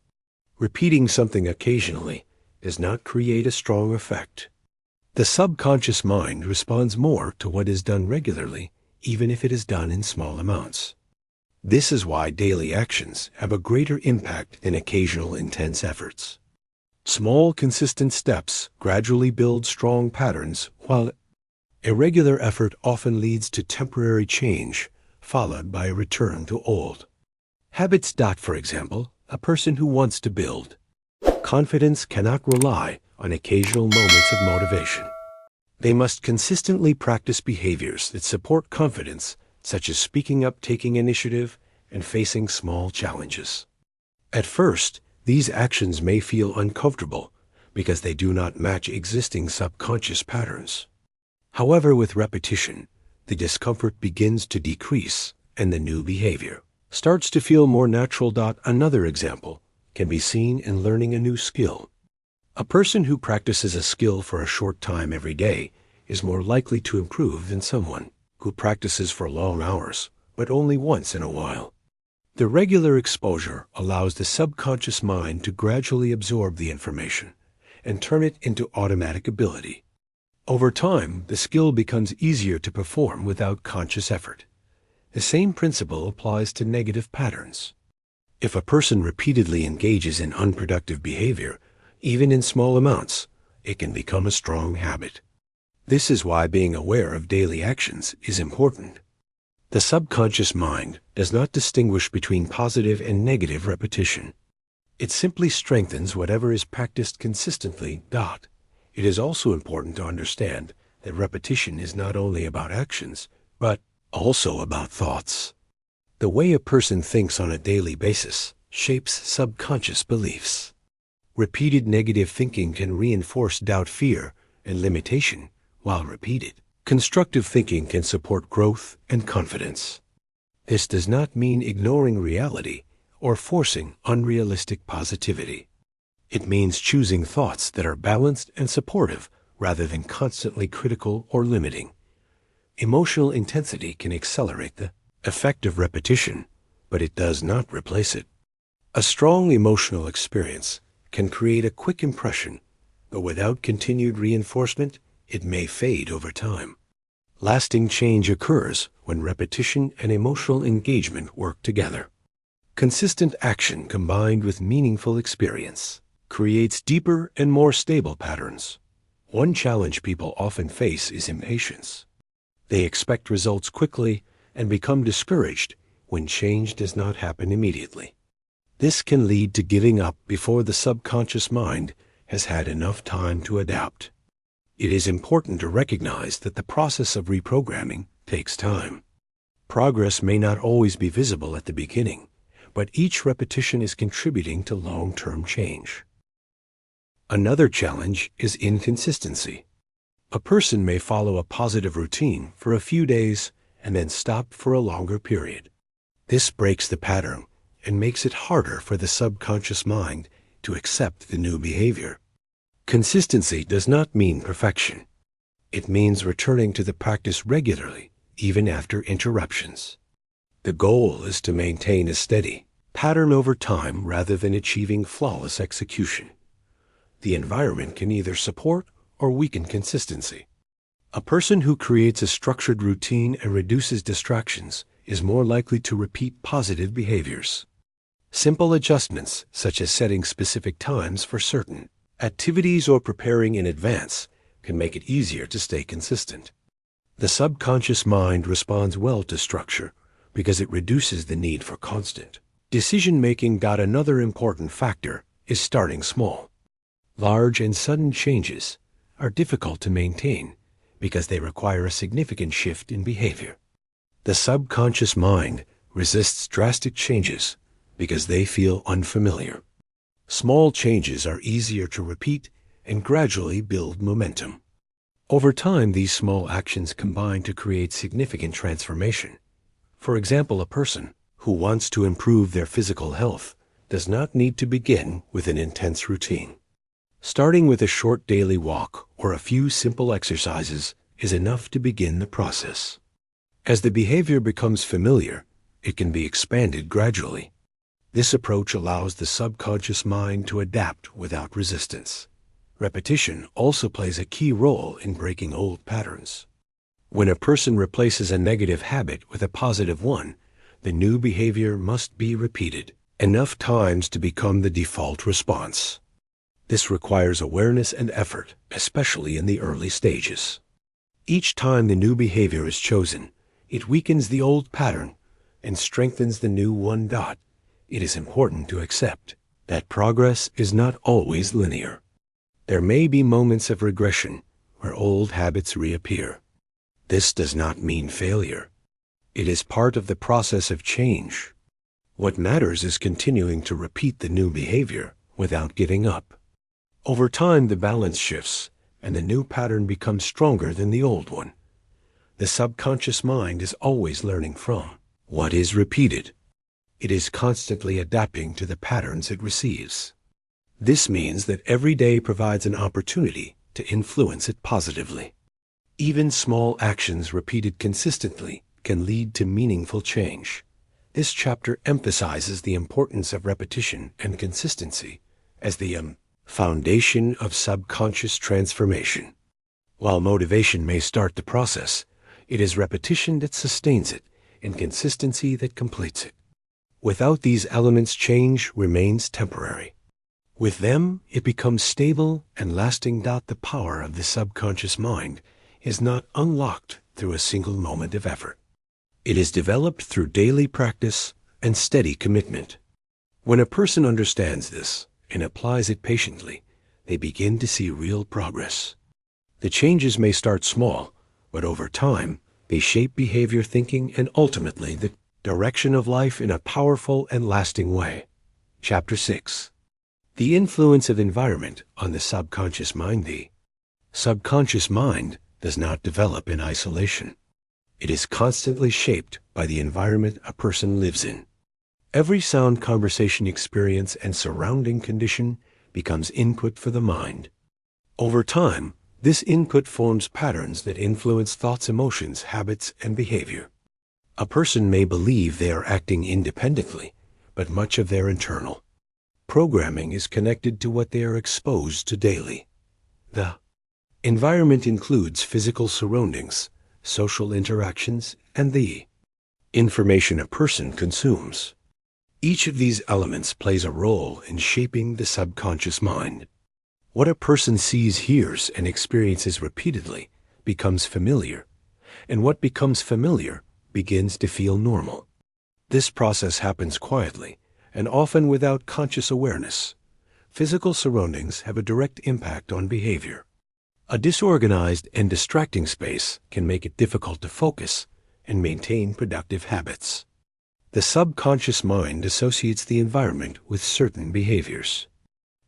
Repeating something occasionally does not create a strong effect. The subconscious mind responds more to what is done regularly, even if it is done in small amounts. This is why daily actions have a greater impact than occasional intense efforts. Small, consistent steps gradually build strong patterns, while irregular effort often leads to temporary change, followed by a return to old habits. For example, a person who wants to build confidence cannot rely on occasional moments of motivation. They must consistently practice behaviors that support confidence, such as speaking up, taking initiative, and facing small challenges. At first, these actions may feel uncomfortable because they do not match existing subconscious patterns. However, with repetition, the discomfort begins to decrease and the new behavior starts to feel more natural. Another example can be seen in learning a new skill. A person who practices a skill for a short time every day is more likely to improve than someone who practices for long hours, but only once in a while. The regular exposure allows the subconscious mind to gradually absorb the information and turn it into automatic ability. Over time, the skill becomes easier to perform without conscious effort. The same principle applies to negative patterns. If a person repeatedly engages in unproductive behavior, even in small amounts, it can become a strong habit. This is why being aware of daily actions is important. The subconscious mind does not distinguish between positive and negative repetition. It simply strengthens whatever is practiced consistently. It is also important to understand that repetition is not only about actions, but also about thoughts. The way a person thinks on a daily basis shapes subconscious beliefs. Repeated negative thinking can reinforce doubt, fear, and limitation, while repeated constructive thinking can support growth and confidence. This does not mean ignoring reality or forcing unrealistic positivity. It means choosing thoughts that are balanced and supportive rather than constantly critical or limiting. Emotional intensity can accelerate the effect of repetition, but it does not replace it. A strong emotional experience can create a quick impression, but without continued reinforcement, it may fade over time. Lasting change occurs when repetition and emotional engagement work together. Consistent action combined with meaningful experience creates deeper and more stable patterns. One challenge people often face is impatience. They expect results quickly and become discouraged when change does not happen immediately. This can lead to giving up before the subconscious mind has had enough time to adapt. It is important to recognize that the process of reprogramming takes time. Progress may not always be visible at the beginning, but each repetition is contributing to long-term change. Another challenge is inconsistency. A person may follow a positive routine for a few days and then stop for a longer period. This breaks the pattern and makes it harder for the subconscious mind to accept the new behavior. Consistency does not mean perfection. It means returning to the practice regularly, even after interruptions. The goal is to maintain a steady pattern over time rather than achieving flawless execution. The environment can either support or weaken consistency. A person who creates a structured routine and reduces distractions is more likely to repeat positive behaviors. Simple adjustments, such as setting specific times for certain activities or preparing in advance, can make it easier to stay consistent. The subconscious mind responds well to structure because it reduces the need for constant decision-making. Another important factor is starting small. Large and sudden changes are difficult to maintain because they require a significant shift in behavior. The subconscious mind resists drastic changes because they feel unfamiliar. Small changes are easier to repeat and gradually build momentum. Over time, these small actions combine to create significant transformation. For example, a person who wants to improve their physical health does not need to begin with an intense routine. Starting with a short daily walk or a few simple exercises is enough to begin the process. As the behavior becomes familiar, it can be expanded gradually. This approach allows the subconscious mind to adapt without resistance. Repetition also plays a key role in breaking old patterns. When a person replaces a negative habit with a positive one, the new behavior must be repeated enough times to become the default response. This requires awareness and effort, especially in the early stages. Each time the new behavior is chosen, it weakens the old pattern and strengthens the new one. It is important to accept that progress is not always linear. There may be moments of regression where old habits reappear. This does not mean failure. It is part of the process of change. What matters is continuing to repeat the new behavior without giving up. Over time, the balance shifts, and the new pattern becomes stronger than the old one. The subconscious mind is always learning from what is repeated. It is constantly adapting to the patterns it receives. This means that every day provides an opportunity to influence it positively. Even small actions repeated consistently can lead to meaningful change. This chapter emphasizes the importance of repetition and consistency as the foundation of subconscious transformation. While motivation may start the process, it is repetition that sustains it and consistency that completes it. Without these elements, change remains temporary. With them, it becomes stable and lasting. The power of the subconscious mind is not unlocked through a single moment of effort. It is developed through daily practice and steady commitment. When a person understands this and applies it patiently, they begin to see real progress. The changes may start small, but over time, they shape behavior, thinking, and ultimately the direction of life in a powerful and lasting way. Chapter 6. The influence of environment on the subconscious mind. The subconscious mind does not develop in isolation. It is constantly shaped by the environment a person lives in. Every sound, conversation, experience, and surrounding condition becomes input for the mind. Over time, this input forms patterns that influence thoughts, emotions, habits, and behavior. A person may believe they are acting independently, but much of their internal programming is connected to what they are exposed to daily. The environment includes physical surroundings, social interactions, and the information a person consumes. Each of these elements plays a role in shaping the subconscious mind. What a person sees, hears, and experiences repeatedly becomes familiar, and what becomes familiar begins to feel normal. This process happens quietly and often without conscious awareness. Physical surroundings have a direct impact on behavior. A disorganized and distracting space can make it difficult to focus and maintain productive habits. The subconscious mind associates the environment with certain behaviors.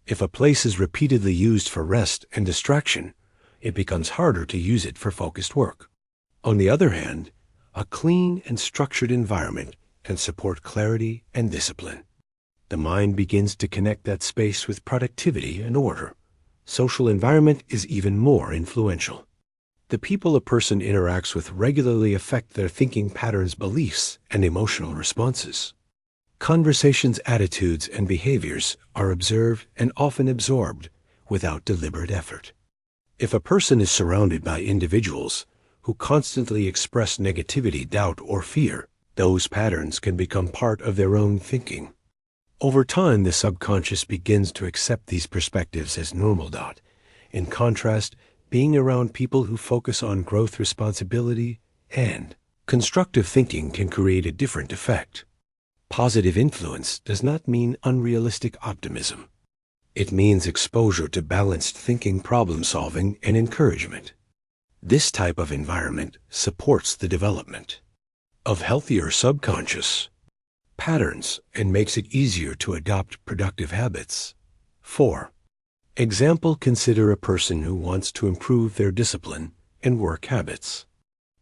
If a place is repeatedly used for rest and distraction, it becomes harder to use it for focused work. On the other hand, a clean and structured environment can support clarity and discipline. The mind begins to connect that space with productivity and order. Social environment is even more influential. The people a person interacts with regularly affect their thinking patterns, beliefs, and emotional responses. Conversations, attitudes, and behaviors are observed and often absorbed without deliberate effort. If a person is surrounded by individuals who constantly express negativity, doubt, or fear, those patterns can become part of their own thinking. Over time, the subconscious begins to accept these perspectives as normal. In contrast, being around people who focus on growth, responsibility, and constructive thinking can create a different effect. Positive influence does not mean unrealistic optimism. It means exposure to balanced thinking, problem solving, and encouragement. This type of environment supports the development of healthier subconscious patterns and makes it easier to adopt productive habits. 4. Example: consider a person who wants to improve their discipline and work habits.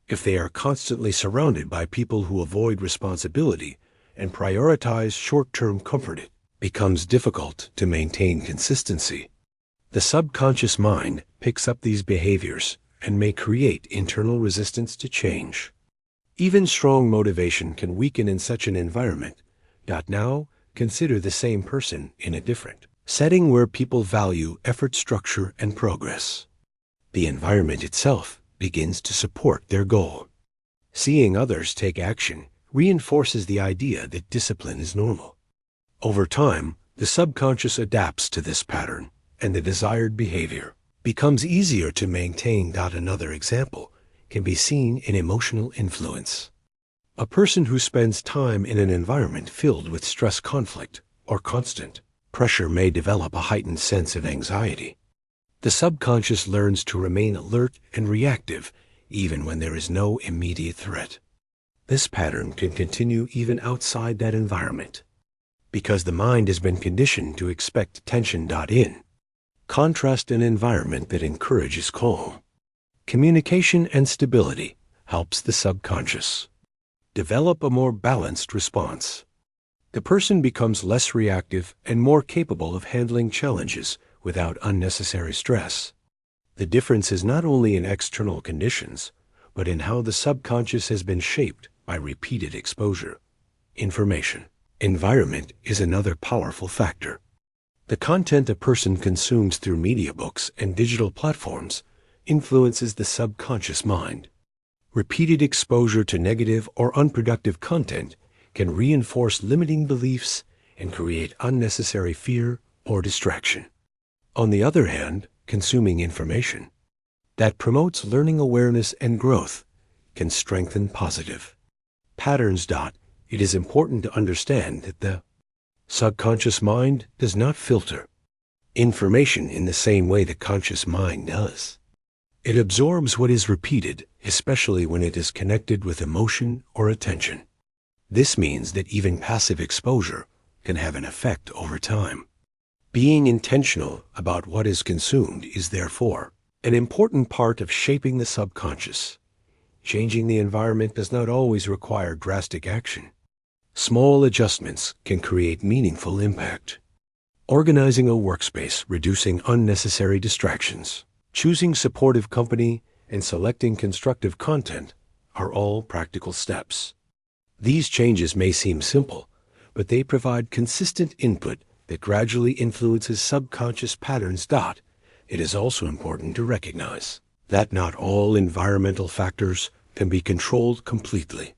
If they are constantly surrounded by people who avoid responsibility and prioritize short-term comfort, it becomes difficult to maintain consistency. The subconscious mind picks up these behaviors and may create internal resistance to change. Even strong motivation can weaken in such an environment. Now, consider the same person in a different setting where people value effort, structure, and progress. The environment itself begins to support their goal. Seeing others take action reinforces the idea that discipline is normal. Over time, the subconscious adapts to this pattern, and the desired behavior becomes easier to maintain. Another example can be seen in emotional influence. A person who spends time in an environment filled with stress, conflict, or constant pressure may develop a heightened sense of anxiety. The subconscious learns to remain alert and reactive even when there is no immediate threat. This pattern can continue even outside that environment, because the mind has been conditioned to expect tension. In contrast, an environment that encourages calm, communication, and stability helps the subconscious develop a more balanced response. The person becomes less reactive and more capable of handling challenges without unnecessary stress. The difference is not only in external conditions, but in how the subconscious has been shaped by repeated exposure. Information environment is another powerful factor. The content a person consumes through media, books, and digital platforms influences the subconscious mind. Repeated exposure to negative or unproductive content can reinforce limiting beliefs and create unnecessary fear or distraction. On the other hand, consuming information that promotes learning, awareness, and growth can strengthen positive patterns. It is important to understand that the subconscious mind does not filter information in the same way the conscious mind does. It absorbs what is repeated, especially when it is connected with emotion or attention. This means that even passive exposure can have an effect over time. Being intentional about what is consumed is therefore an important part of shaping the subconscious. Changing the environment does not always require drastic action. Small adjustments can create meaningful impact. Organizing a workspace, reducing unnecessary distractions, choosing supportive company, and selecting constructive content are all practical steps. These changes may seem simple, but they provide consistent input that gradually influences subconscious patterns. It is also important to recognize that not all environmental factors can be controlled completely.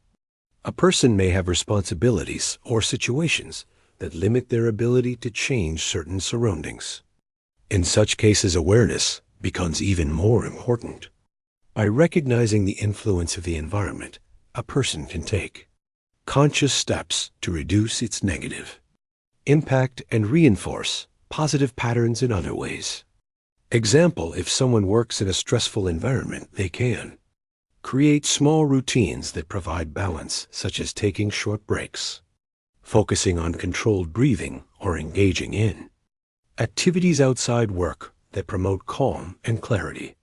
A person may have responsibilities or situations that limit their ability to change certain surroundings. In such cases, awareness becomes even more important. By recognizing the influence of the environment, a person can take conscious steps to reduce its negative impact and reinforce positive patterns in other ways. Example: if someone works in a stressful environment, they can Create small routines that provide balance, such as taking short breaks, focusing on controlled breathing, or engaging in activities outside work that promote calm and clarity.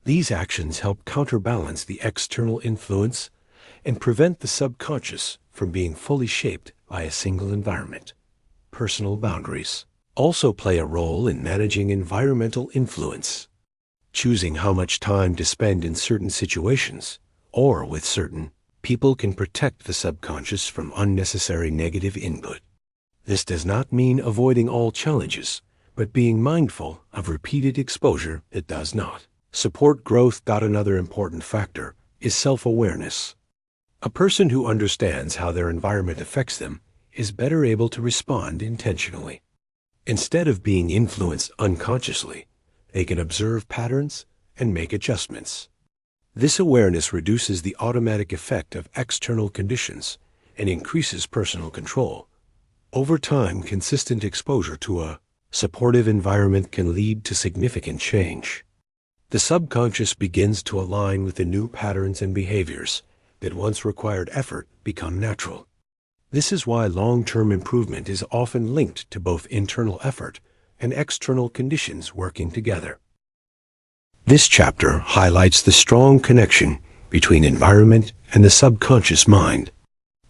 These actions help counterbalance the external influence and prevent the subconscious from being fully shaped by a single environment. Personal boundaries also play a role in managing environmental influence. Choosing how much time to spend in certain situations or with certain people can protect the subconscious from unnecessary negative input. This does not mean avoiding all challenges, but being mindful of repeated exposure that does not support growth. Another important factor is self-awareness. A person who understands how their environment affects them is better able to respond intentionally. Instead of being influenced unconsciously, they can observe patterns and make adjustments. This awareness reduces the automatic effect of external conditions and increases personal control. Over time, consistent exposure to a supportive environment can lead to significant change. The subconscious begins to align with the new patterns and behaviors that once required effort become natural. This is why long-term improvement is often linked to both internal effort and external conditions working together. This chapter highlights the strong connection between environment and the subconscious mind.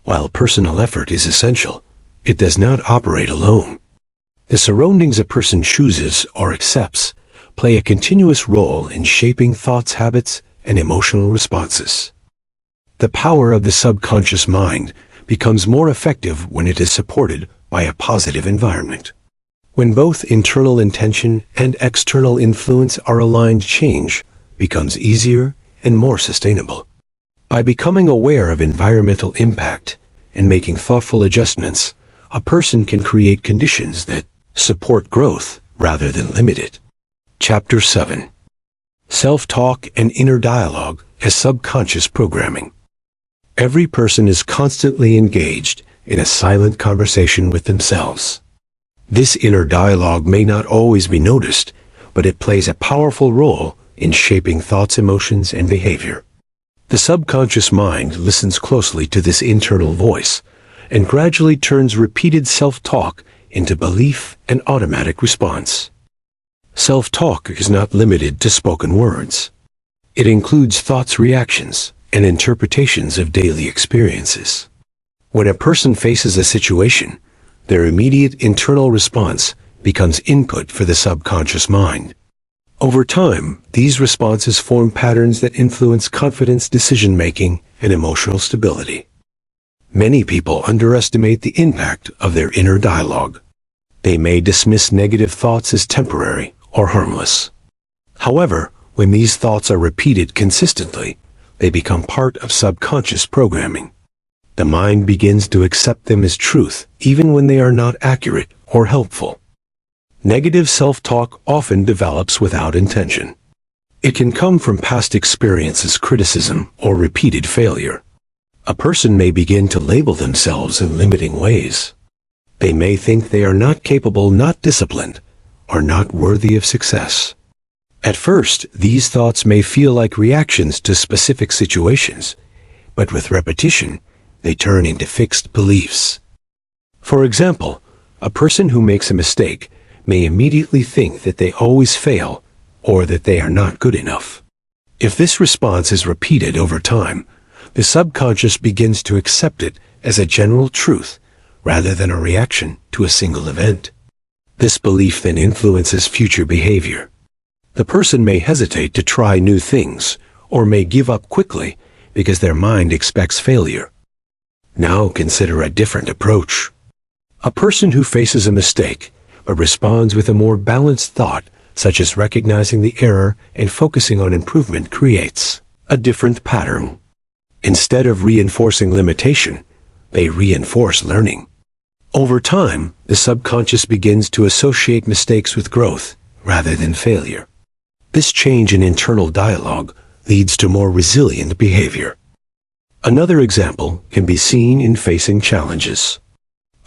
While personal effort is essential, it does not operate alone. The surroundings a person chooses or accepts play a continuous role in shaping thoughts, habits, and emotional responses. The power of the subconscious mind becomes more effective when it is supported by a positive environment. When both internal intention and external influence are aligned, change becomes easier and more sustainable. By becoming aware of environmental impact and making thoughtful adjustments, a person can create conditions that support growth rather than limit it. Chapter 7. Self-talk and inner dialogue as subconscious programming. Every person is constantly engaged in a silent conversation with themselves. This inner dialogue may not always be noticed, but it plays a powerful role in shaping thoughts, emotions, and behavior. The subconscious mind listens closely to this internal voice and gradually turns repeated self-talk into belief and automatic response. Self-talk is not limited to spoken words. It includes thoughts, reactions, and interpretations of daily experiences. When a person faces a situation, their immediate internal response becomes input for the subconscious mind. Over time, these responses form patterns that influence confidence, decision-making, and emotional stability. Many people underestimate the impact of their inner dialogue. They may dismiss negative thoughts as temporary or harmless. However, when these thoughts are repeated consistently, they become part of subconscious programming. The mind begins to accept them as truth, even when they are not accurate or helpful. Negative self-talk often develops without intention. It can come from past experiences, criticism, or repeated failure. A person may begin to label themselves in limiting ways. They may think they are not capable, not disciplined, or not worthy of success. At first, these thoughts may feel like reactions to specific situations, but with repetition, they turn into fixed beliefs. For example, a person who makes a mistake may immediately think that they always fail or that they are not good enough. If this response is repeated over time, the subconscious begins to accept it as a general truth rather than a reaction to a single event. This belief then influences future behavior. The person may hesitate to try new things or may give up quickly because their mind expects failure. Now consider a different approach. A person who faces a mistake but responds with a more balanced thought, such as recognizing the error and focusing on improvement, creates a different pattern. Instead of reinforcing limitation, they reinforce learning. Over time, the subconscious begins to associate mistakes with growth rather than failure. This change in internal dialogue leads to more resilient behavior. Another example can be seen in facing challenges.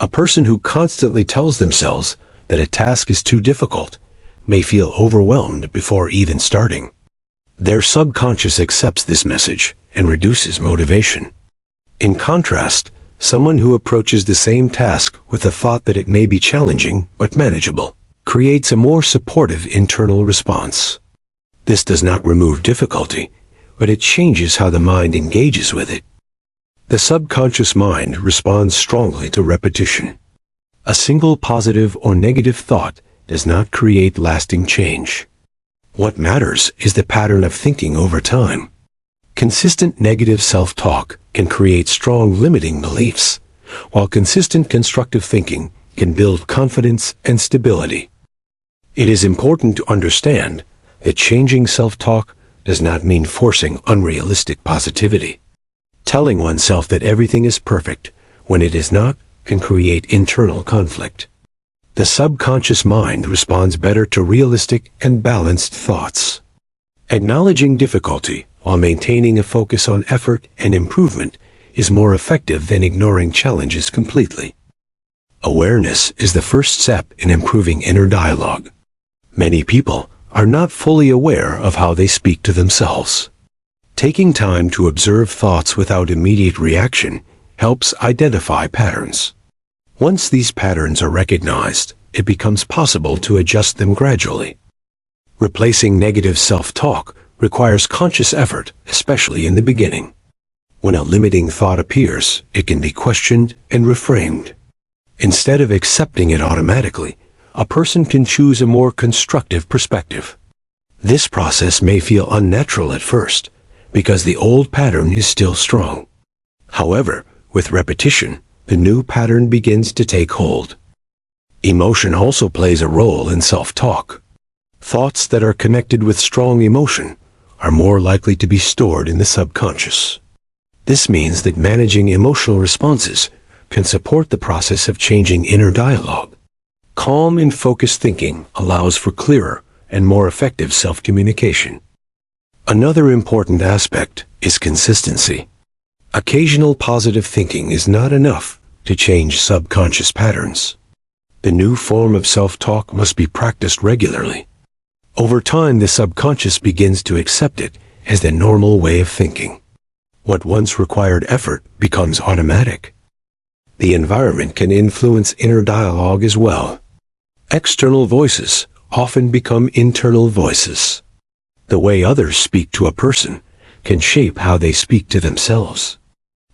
A person who constantly tells themselves that a task is too difficult may feel overwhelmed before even starting. Their subconscious accepts this message and reduces motivation. In contrast, someone who approaches the same task with the thought that it may be challenging but manageable creates a more supportive internal response. This does not remove difficulty, but it changes how the mind engages with it. The subconscious mind responds strongly to repetition. A single positive or negative thought does not create lasting change. What matters is the pattern of thinking over time. Consistent negative self-talk can create strong limiting beliefs, while consistent constructive thinking can build confidence and stability. It is important to understand that changing self-talk does not mean forcing unrealistic positivity. Telling oneself that everything is perfect when it is not can create internal conflict. The subconscious mind responds better to realistic and balanced thoughts. Acknowledging difficulty while maintaining a focus on effort and improvement is more effective than ignoring challenges completely. Awareness is the first step in improving inner dialogue. Many people are not fully aware of how they speak to themselves. Taking time to observe thoughts without immediate reaction helps identify patterns. Once these patterns are recognized, it becomes possible to adjust them gradually. Replacing negative self-talk requires conscious effort, especially in the beginning. When a limiting thought appears, it can be questioned and reframed. Instead of accepting it automatically, a person can choose a more constructive perspective. This process may feel unnatural at first, because the old pattern is still strong. However, with repetition, the new pattern begins to take hold. Emotion also plays a role in self-talk. Thoughts that are connected with strong emotion are more likely to be stored in the subconscious. This means that managing emotional responses can support the process of changing inner dialogue. Calm and focused thinking allows for clearer and more effective self-communication. Another important aspect is consistency. Occasional positive thinking is not enough to change subconscious patterns. The new form of self-talk must be practiced regularly. Over time, the subconscious begins to accept it as the normal way of thinking. What once required effort becomes automatic. The environment can influence inner dialogue as well. External voices often become internal voices. The way others speak to a person can shape how they speak to themselves.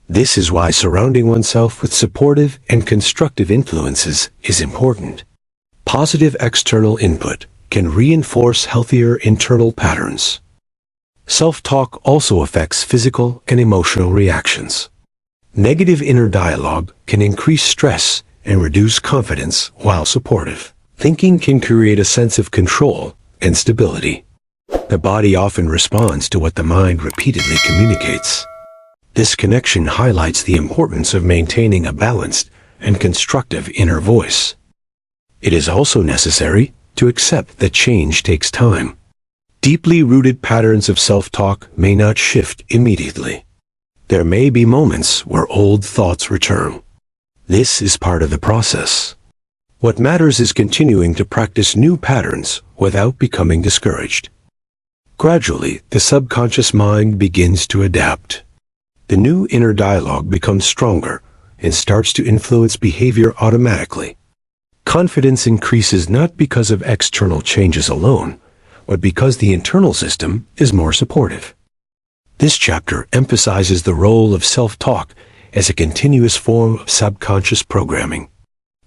This is why surrounding oneself with supportive and constructive influences is important. Positive external input can reinforce healthier internal patterns. Self-talk also affects physical and emotional reactions. Negative inner dialogue can increase stress and reduce confidence while supportive. Thinking can create a sense of control and stability. The body often responds to what the mind repeatedly communicates. This connection highlights the importance of maintaining a balanced and constructive inner voice. It is also necessary to accept that change takes time. Deeply rooted patterns of self-talk may not shift immediately. There may be moments where old thoughts return. This is part of the process. What matters is continuing to practice new patterns without becoming discouraged. Gradually, the subconscious mind begins to adapt. The new inner dialogue becomes stronger and starts to influence behavior automatically. Confidence increases not because of external changes alone, but because the internal system is more supportive. This chapter emphasizes the role of self-talk as a continuous form of subconscious programming.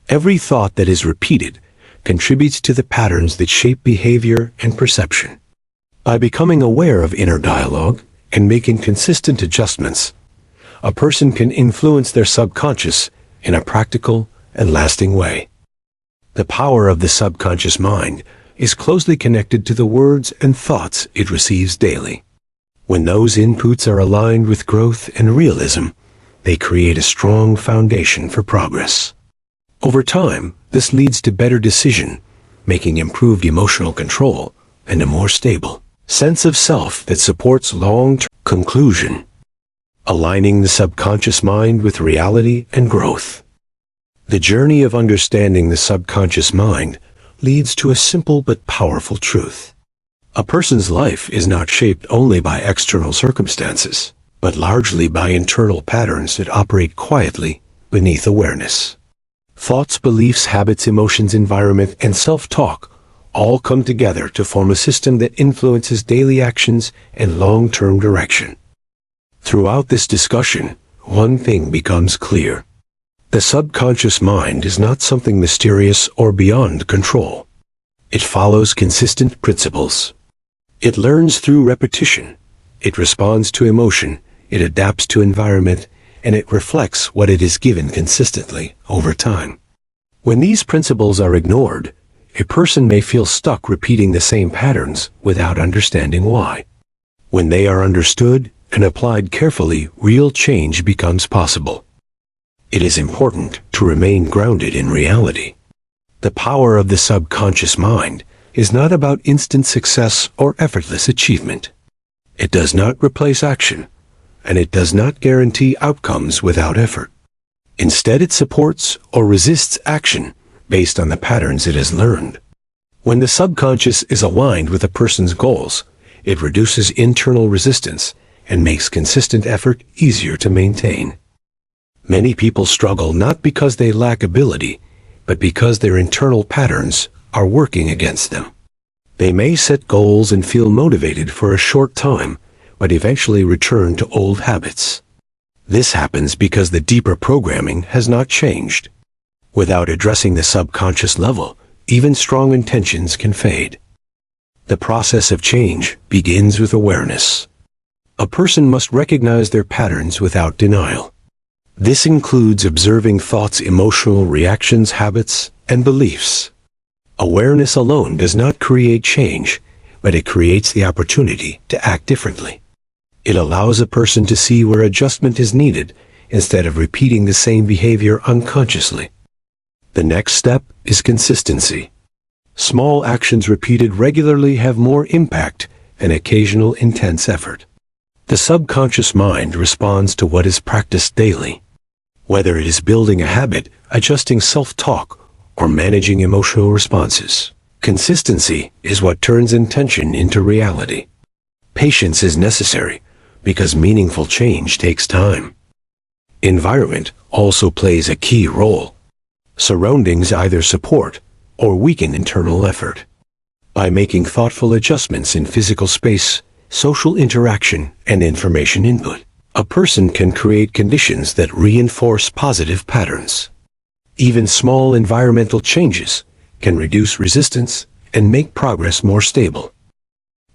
Every thought that is repeated contributes to the patterns that shape behavior and perception. By becoming aware of inner dialogue and making consistent adjustments, a person can influence their subconscious in a practical and lasting way. The power of the subconscious mind is closely connected to the words and thoughts it receives daily. When those inputs are aligned with growth and realism, they create a strong foundation for progress. Over time, this leads to better decision, making improved emotional control, and a more stable sense of self that supports long-term conclusion. Aligning the subconscious mind with reality and growth. The journey of understanding the subconscious mind leads to a simple but powerful truth. A person's life is not shaped only by external circumstances, but largely by internal patterns that operate quietly beneath awareness. Thoughts, beliefs, habits, emotions, environment, and self-talk all come together to form a system that influences daily actions and long-term direction. Throughout this discussion, one thing becomes clear. The subconscious mind is not something mysterious or beyond control. It follows consistent principles. It learns through repetition. It responds to emotion. It adapts to environment, and it reflects what it is given consistently over time. When these principles are ignored, a person may feel stuck repeating the same patterns without understanding why. When they are understood and applied carefully, real change becomes possible. It is important to remain grounded in reality. The power of the subconscious mind is not about instant success or effortless achievement. It does not replace action, and it does not guarantee outcomes without effort. Instead, it supports or resists action based on the patterns it has learned. When the subconscious is aligned with a person's goals, it reduces internal resistance and makes consistent effort easier to maintain. Many people struggle not because they lack ability, but because their internal patterns are working against them. They may set goals and feel motivated for a short time, but eventually return to old habits. This happens because the deeper programming has not changed. Without addressing the subconscious level, even strong intentions can fade. The process of change begins with awareness. A person must recognize their patterns without denial. This includes observing thoughts, emotional reactions, habits, and beliefs. Awareness alone does not create change, but it creates the opportunity to act differently. It allows a person to see where adjustment is needed instead of repeating the same behavior unconsciously. The next step is consistency. Small actions repeated regularly have more impact than occasional intense effort. The subconscious mind responds to what is practiced daily. Whether it is building a habit, adjusting self-talk, or managing emotional responses, consistency is what turns intention into reality. Patience is necessary because meaningful change takes time. Environment also plays a key role. Surroundings either support or weaken internal effort. By making thoughtful adjustments in physical space, social interaction, and information input, a person can create conditions that reinforce positive patterns. Even small environmental changes can reduce resistance and make progress more stable.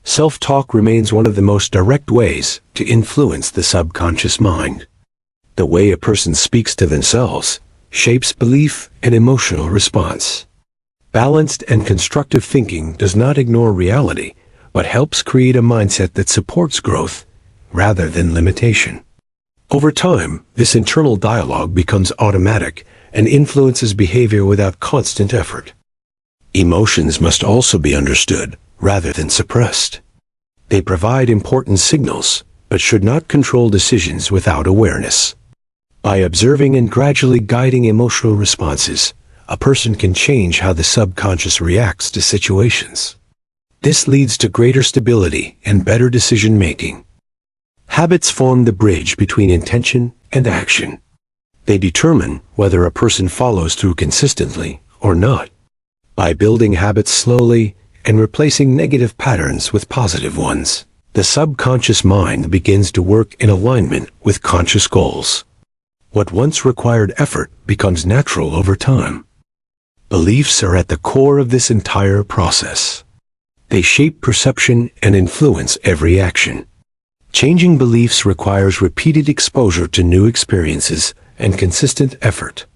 Self-talk remains one of the most direct ways to influence the subconscious mind. The way a person speaks to themselves shapes belief and emotional response. Balanced and constructive thinking does not ignore reality, but helps create a mindset that supports growth rather than limitation. Over time, this internal dialogue becomes automatic and influences behavior without constant effort. Emotions must also be understood rather than suppressed. They provide important signals, but should not control decisions without awareness. By observing and gradually guiding emotional responses, a person can change how the subconscious reacts to situations. This leads to greater stability and better decision-making. Habits form the bridge between intention and action. They determine whether a person follows through consistently or not. By building habits slowly and replacing negative patterns with positive ones, the subconscious mind begins to work in alignment with conscious goals. What once required effort becomes natural over time. Beliefs are at the core of this entire process. They shape perception and influence every action. Changing beliefs requires repeated exposure to new experiences and consistent effort.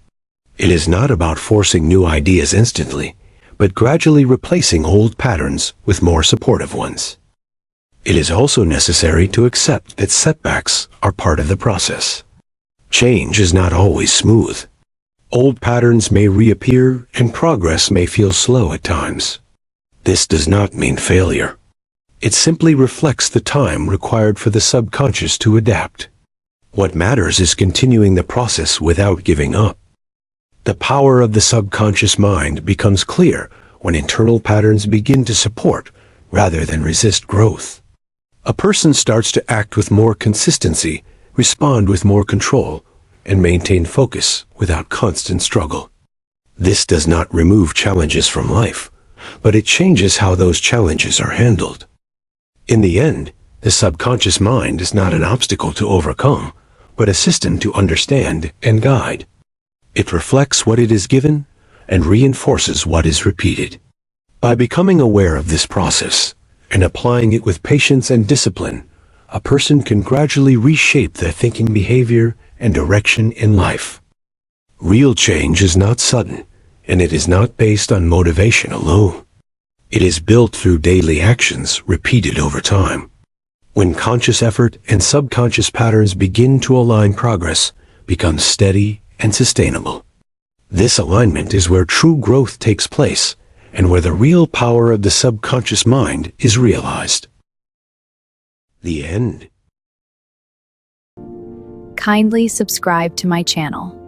It is not about forcing new ideas instantly, but gradually replacing old patterns with more supportive ones. It is also necessary to accept that setbacks are part of the process. Change is not always smooth. Old patterns may reappear and progress may feel slow at times. This does not mean failure. It simply reflects the time required for the subconscious to adapt. What matters is continuing the process without giving up. The power of the subconscious mind becomes clear when internal patterns begin to support rather than resist growth. A person starts to act with more consistency, respond with more control, and maintain focus without constant struggle. This does not remove challenges from life, but it changes how those challenges are handled. In the end, the subconscious mind is not an obstacle to overcome, but a system to understand and guide. It reflects what it is given and reinforces what is repeated. By becoming aware of this process and applying it with patience and discipline, a person can gradually reshape their thinking, behavior, and direction in life. Real change is not sudden, and it is not based on motivation alone. It is built through daily actions repeated over time. When conscious effort and subconscious patterns begin to align, progress becomes steady and sustainable. This alignment is where true growth takes place and where the real power of the subconscious mind is realized. The end. Kindly subscribe to my channel.